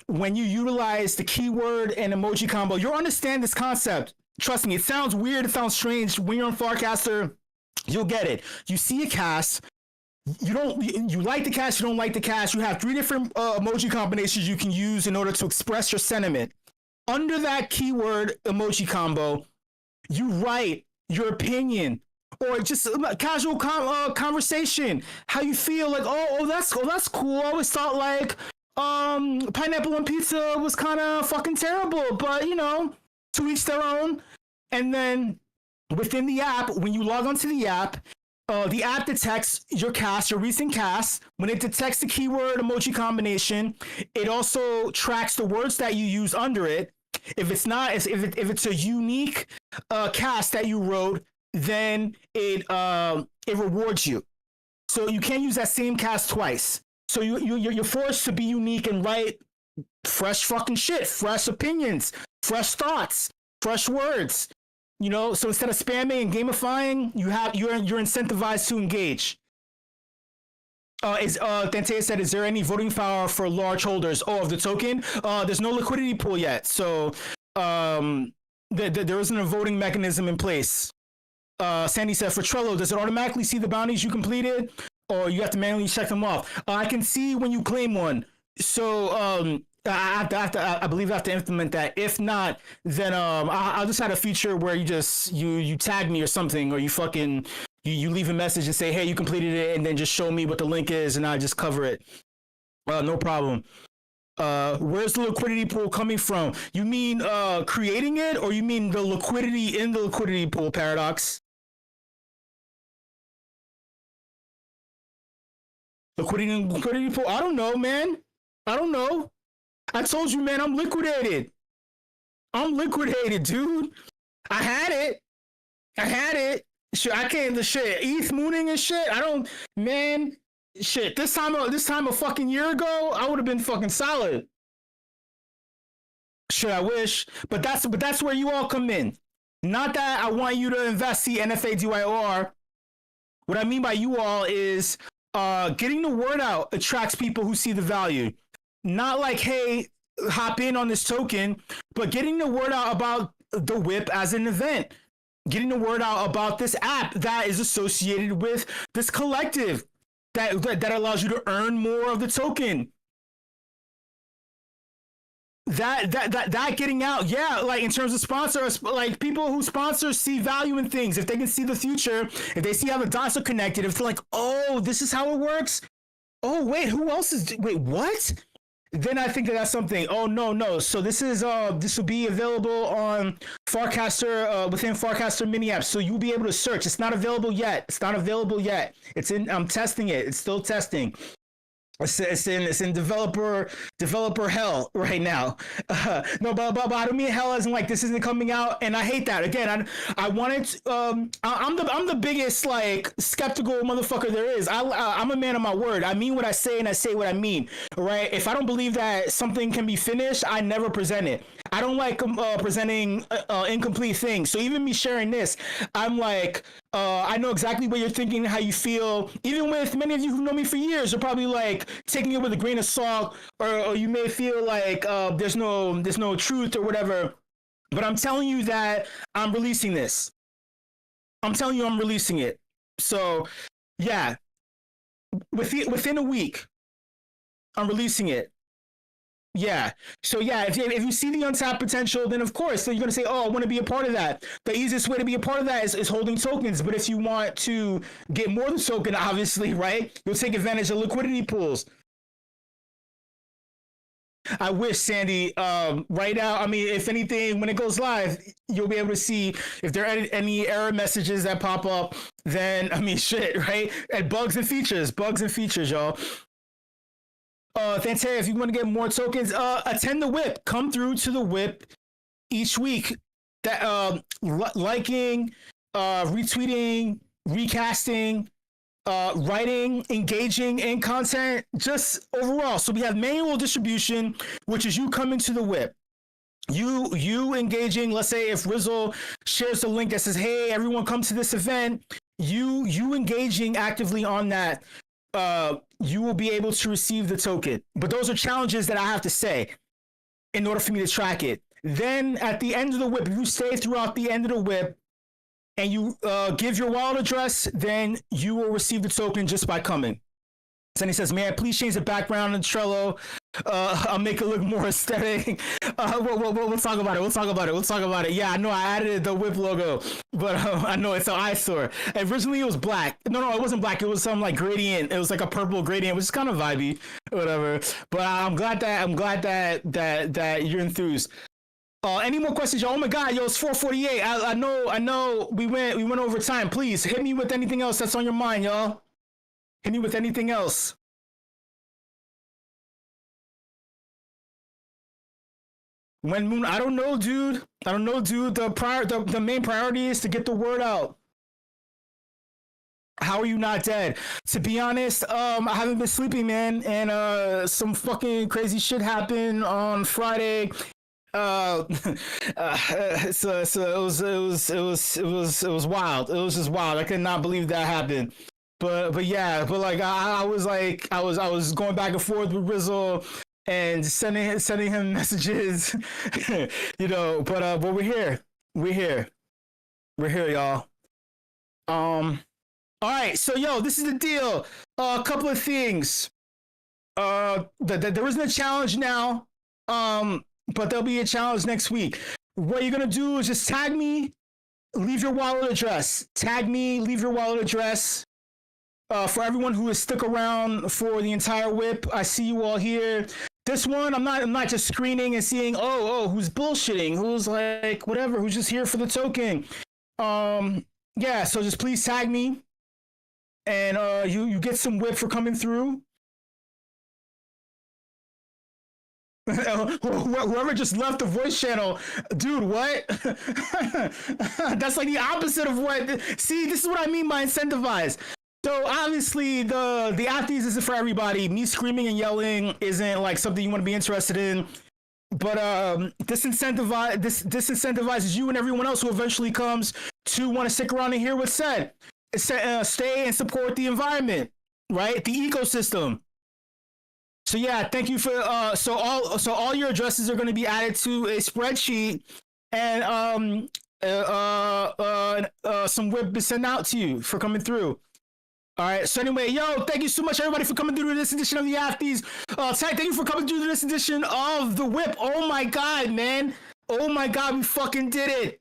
H: when you utilize the keyword and emoji combo, you'll understand this concept. Trust me, it sounds weird, it sounds strange. When you're on Farcaster, you'll get it. You see a cast, you like the cast, you don't like the cast. You have 3 different emoji combinations you can use in order to express your sentiment. Under that keyword emoji combo, you write your opinion or just a casual conversation, how you feel, like that's cool. I always thought like pineapple on pizza was kind of fucking terrible, but you know, to each their own. And then within the app, when you log onto the app detects your cast, your recent cast. When it detects the keyword emoji combination, it also tracks the words that you use under it. If it's a unique cast that you wrote, then it rewards you. So you can't use that same cast twice. So you're forced to be unique and write fresh fucking shit, fresh opinions, fresh thoughts, fresh words. You know, so instead of spamming and gamifying, you're incentivized to engage. Dante said, is there any voting power for large holders? Oh, of the token? There's no liquidity pool yet, so there isn't a voting mechanism in place. Sandy said, for Trello, does it automatically see the bounties you completed, or you have to manually check them off? I can see when you claim one, so I believe I have to implement that. If not, then I'll just add a feature where you tag me or something, or you leave a message and say, hey, you completed it, and then just show me what the link is, and I just cover it. No problem. Where's the liquidity pool coming from? You mean creating it, or you mean the liquidity in the liquidity pool, Paradox? Liquidity pool? I don't know, man. I don't know. I told you, man, I'm liquidated. I'm liquidated, dude. I had it. Shit, I can't. The shit, ETH mooning and shit. I don't, man. Shit, this time a fucking year ago, I would have been fucking solid. Shit, I wish. But that's where you all come in. Not that I want you to invest the NFADYOR. What I mean by you all is getting the word out attracts people who see the value. Not like, hey, hop in on this token, but getting the word out about the WIP as an event. Getting the word out about this app that is associated with this collective that allows you to earn more of the token. That getting out, yeah, like in terms of sponsors, like people who sponsor see value in things. If they can see the future, if they see how the dots are connected, if they're like, oh, this is how it works. Oh, wait, who else is, wait, what? Then I think that's something. Oh, no. So this will be available on Farcaster, within Farcaster mini apps. So you'll be able to search. It's not available yet. I'm testing it. It's still testing. It's in developer hell right now. No, but I don't mean hell as in like this isn't coming out, and I hate that. Again, I wanted. I'm the biggest like skeptical motherfucker there is. I'm a man of my word. I mean what I say, and I say what I mean. Right? If I don't believe that something can be finished, I never present it. I don't like presenting incomplete things. So even me sharing this, I'm like, I know exactly what you're thinking, how you feel. Even with many of you who know me for years, are probably like taking it with a grain of salt, or you may feel like there's no truth or whatever. But I'm telling you that I'm releasing this. I'm telling you I'm releasing it. So yeah, within a week, I'm releasing it. Yeah. So yeah, if you see the untapped potential, then of course, then you're gonna say, "Oh, I want to be a part of that." The easiest way to be a part of that is holding tokens. But if you want to get more than token, obviously, right, you'll take advantage of liquidity pools. I wish, Sandy. Right now, I mean, if anything, when it goes live, you'll be able to see if there are any error messages that pop up. Then I mean, shit, right? And bugs and features, y'all. Thantera, if you want to get more tokens, attend the WIP. Come through to the WIP each week. That liking, retweeting, recasting, writing, engaging in content, just overall. So we have manual distribution, which is you coming to the WIP. You engaging. Let's say if Rizzle shares the link that says, "Hey, everyone, come to this event." You engaging actively on that. You will be able to receive the token. But those are challenges that I have to say in order for me to track it. Then at the end of the WIP, if you stay throughout the end of the WIP and you give your wallet address, then you will receive the token just by coming. And he says, "May I please change the background in Trello? I'll make it look more aesthetic." We'll talk about it. Yeah, I know I added the WIP logo, but I know it's an eyesore. Originally it was black. No, it wasn't black. It was some like gradient. It was like a purple gradient, which is kind of vibey, whatever. But I'm glad that you're enthused. Any more questions, y'all? Oh my God, yo, it's 4:48. I know we went over time. Please hit me with anything else that's on your mind, y'all. Hit me with anything else. When Moon, I don't know, dude. The main priority is to get the word out. How are you not dead? To be honest, I haven't been sleeping, man, and some fucking crazy shit happened on Friday. So it was wild. It was just wild. I could not believe that happened. But yeah, but like I was going back and forth with Rizzle and sending him messages, you know. But we're here, y'all. All right, so yo, this is the deal. A couple of things. There isn't a challenge now. But there'll be a challenge next week. What you're gonna do is just tag me, leave your wallet address. Tag me, leave your wallet address. For everyone who has stuck around for the entire WIP, I see you all here. This one, I'm not just screening and seeing, who's bullshitting, who's like whatever, who's just here for the token. Yeah, so just please tag me, and you get some WIP for coming through. Whoever just left the voice channel, dude, what? That's like the opposite of what. See, this is what I mean by incentivize. So obviously the after's isn't for everybody. Me screaming and yelling isn't like something you want to be interested in. But this incentivizes you and everyone else who eventually comes to want to stick around and hear what's said. Stay and support the environment, right? The ecosystem. So yeah, thank you for so all your addresses are going to be added to a spreadsheet, and some WIP is sent out to you for coming through. All right. So anyway, yo, thank you so much everybody for coming through this edition of the Afties. Thank you for coming through this edition of the WIP. Oh my god, man. Oh my god, we fucking did it.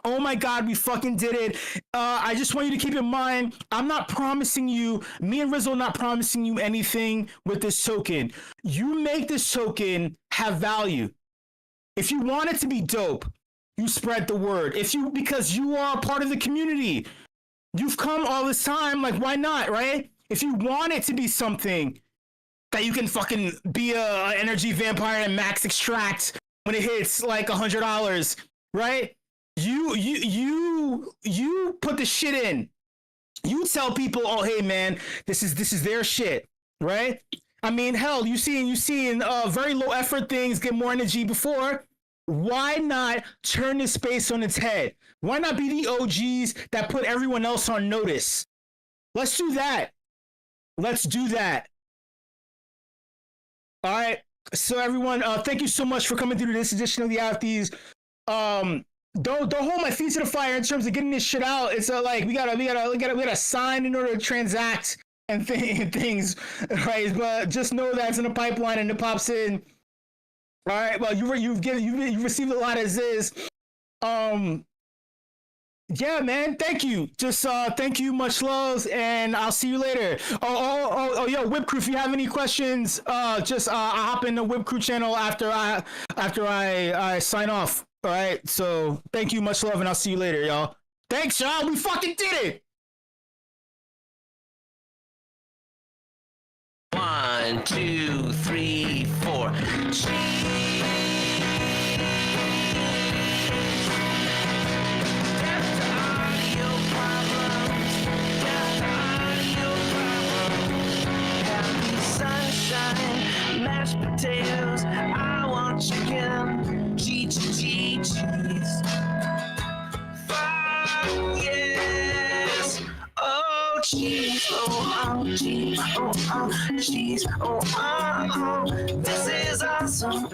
H: Oh my god, we fucking did it. I just want you to keep in mind, I'm not promising you, me and Rizzle not promising you anything with this token. You make this token have value. If you want it to be dope, you spread the word. Because you are a part of the community. You've come all this time, like why not, right? If you want it to be something that you can fucking be a energy vampire and max extract when it hits like $100, right? You put the shit in. You tell people, oh hey man, this is their shit, right? I mean, hell, you seen very low effort things get more energy before. Why not turn this space on its head? Why not be the OGs that put everyone else on notice? Let's do that. Let's do that. All right. So everyone, thank you so much for coming through this edition of the Afties. Don't hold my feet to the fire in terms of getting this shit out. It's like we gotta sign in order to transact and things, right? But just know that's in the pipeline and it pops in. All right. Well, you've received a lot as is. Yeah, man. Thank you. Just thank you. Much love, and I'll see you later. Yo, WIP Crew. If you have any questions, just hop in the WIP Crew channel after I sign off. All right, so thank you, much love, and I'll see you later, y'all. Thanks, y'all. We fucking did it.
C: 1, 2, 3, 4. Sunshine, mashed potatoes. I want chicken. Cheese. Fuck yes. Oh, cheese. Oh, cheese. Oh, cheese. Oh. This is awesome.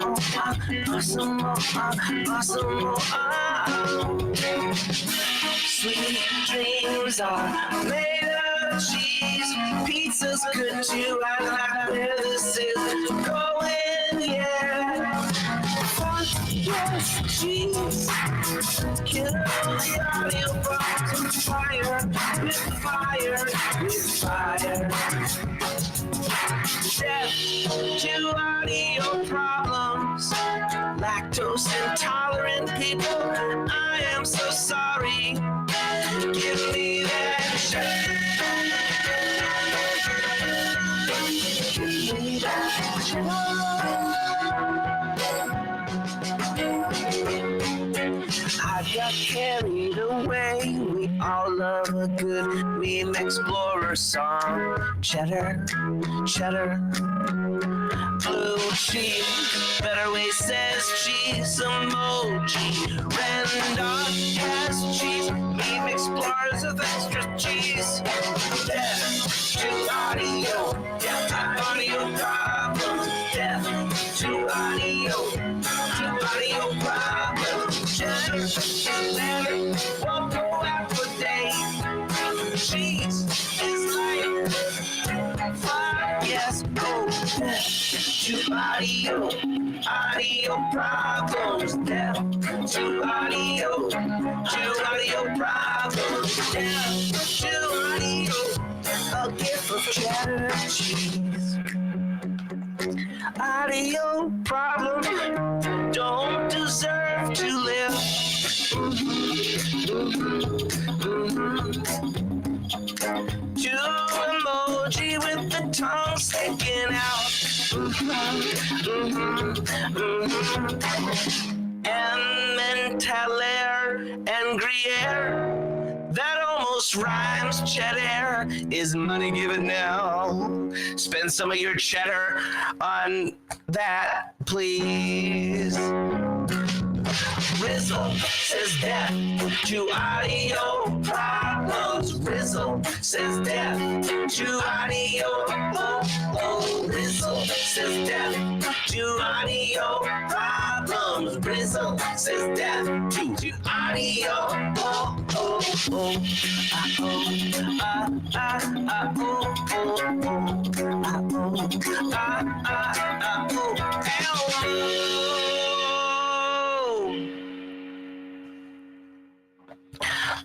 C: Awesome. Awesome. Sweet dreams are made of cheese. Pizza's good too. I like where this is going. Yeah. Yes, cheese. Kill the audio box with fire. Death to audio problems. Lactose intolerant people. I am so sorry. Give me that shit. Give me that shit. I got carried away, we all love a good meme explorer song. Cheddar, cheddar, blue cheese. Better Way says cheese emoji. Rendon has cheese. Meme explorers with extra cheese. Death to audio. Death to audio problems. Death to audio. To audio problems. Cheddar is better. Won't go out for days. Cheese is like fire. Yes, go. Death to audio. Audio problems. Death to audio. To audio problems. Death to audio. A gift of cheddar cheese. Audio problems don't deserve to live. Two emoji with the tongue sticking out. Emmentaler and Gruyere. That almost rhymes. Cheddar is money given now. Spend some of your cheddar on that, please. Rizzle says death to audio problems. Rizzle says death to audio. Oh, Rizzle says death to audio problems. Rizzle says death to audio.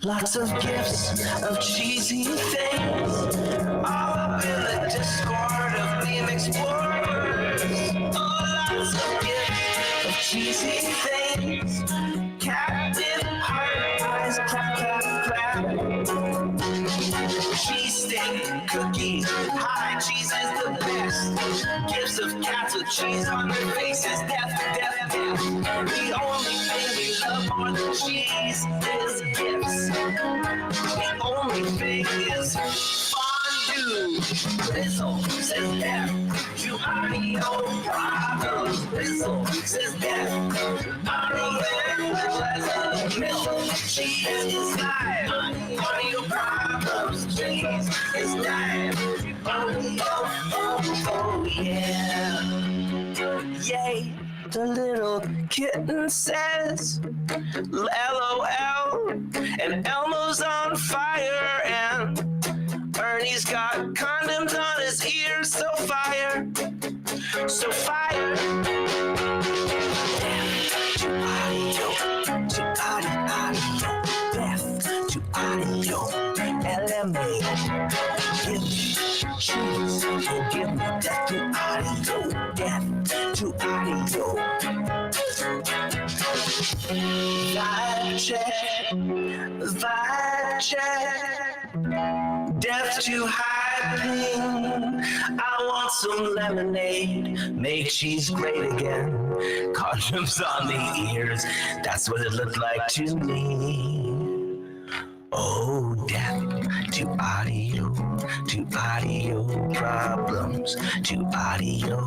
C: Lots of gifts of cheesy things, all up in the Discord of meme explorers. Oh, lots of gifts of cheesy things. Captain Heart Eyes, clap, clap, clap. Cheese steak, cookie, high cheese is the best. Gifts of cats with cheese on their faces, death, death, death. The only thing we love more than cheese is gifts. The only thing is fondue. Rizzle says death to audio problems. Rizzle says death. Audio milk. Cheese is live. Audio problems. Cheese is live. Oh, yeah. Yay. The little kitten says LOL, and Elmo's on fire, and Ernie's got condoms on his ears, so fire, so fire. To audio, to audio, death to audio, LMA, give me cheese, and give me death to audio, death to audio. Vibe check, death to high ping. I want some lemonade, make cheese great again. Condoms on the ears, that's what it looked like to me. Oh, death to audio problems, to audio,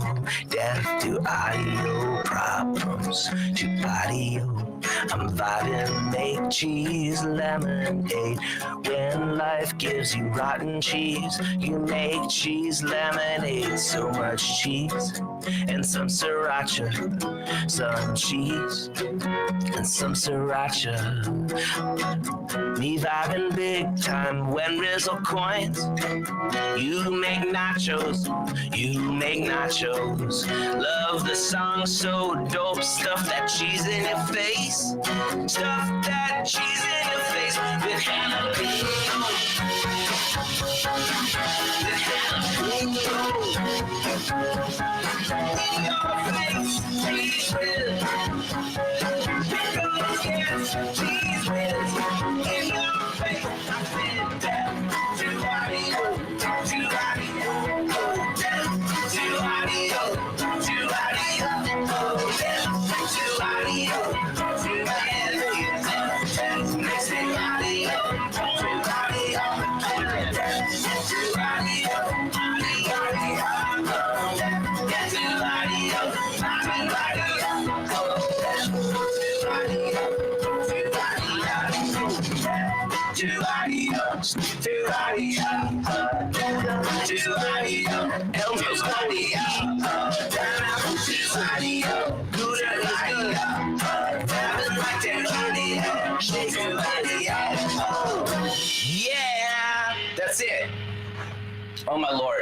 C: death to audio problems, to audio. I'm vibing, make cheese lemonade. When life gives you rotten cheese, you make cheese lemonade. So much cheese and some sriracha, some cheese and some sriracha. Me vibing big time when Rizzle coins. You make nachos, you make nachos. Love the song so dope, stuff that cheese in your face. Stuff that cheese in your face with jalapeno. With jalapeno. In your face, cheese whiz. Pickles, yes, cheese whiz. In your face, I said death to audio, to audio, oh, death to audio, to audio, oh, death to audio. Mixing audio, to audio.
J: Yeah, that's it. Oh my lord.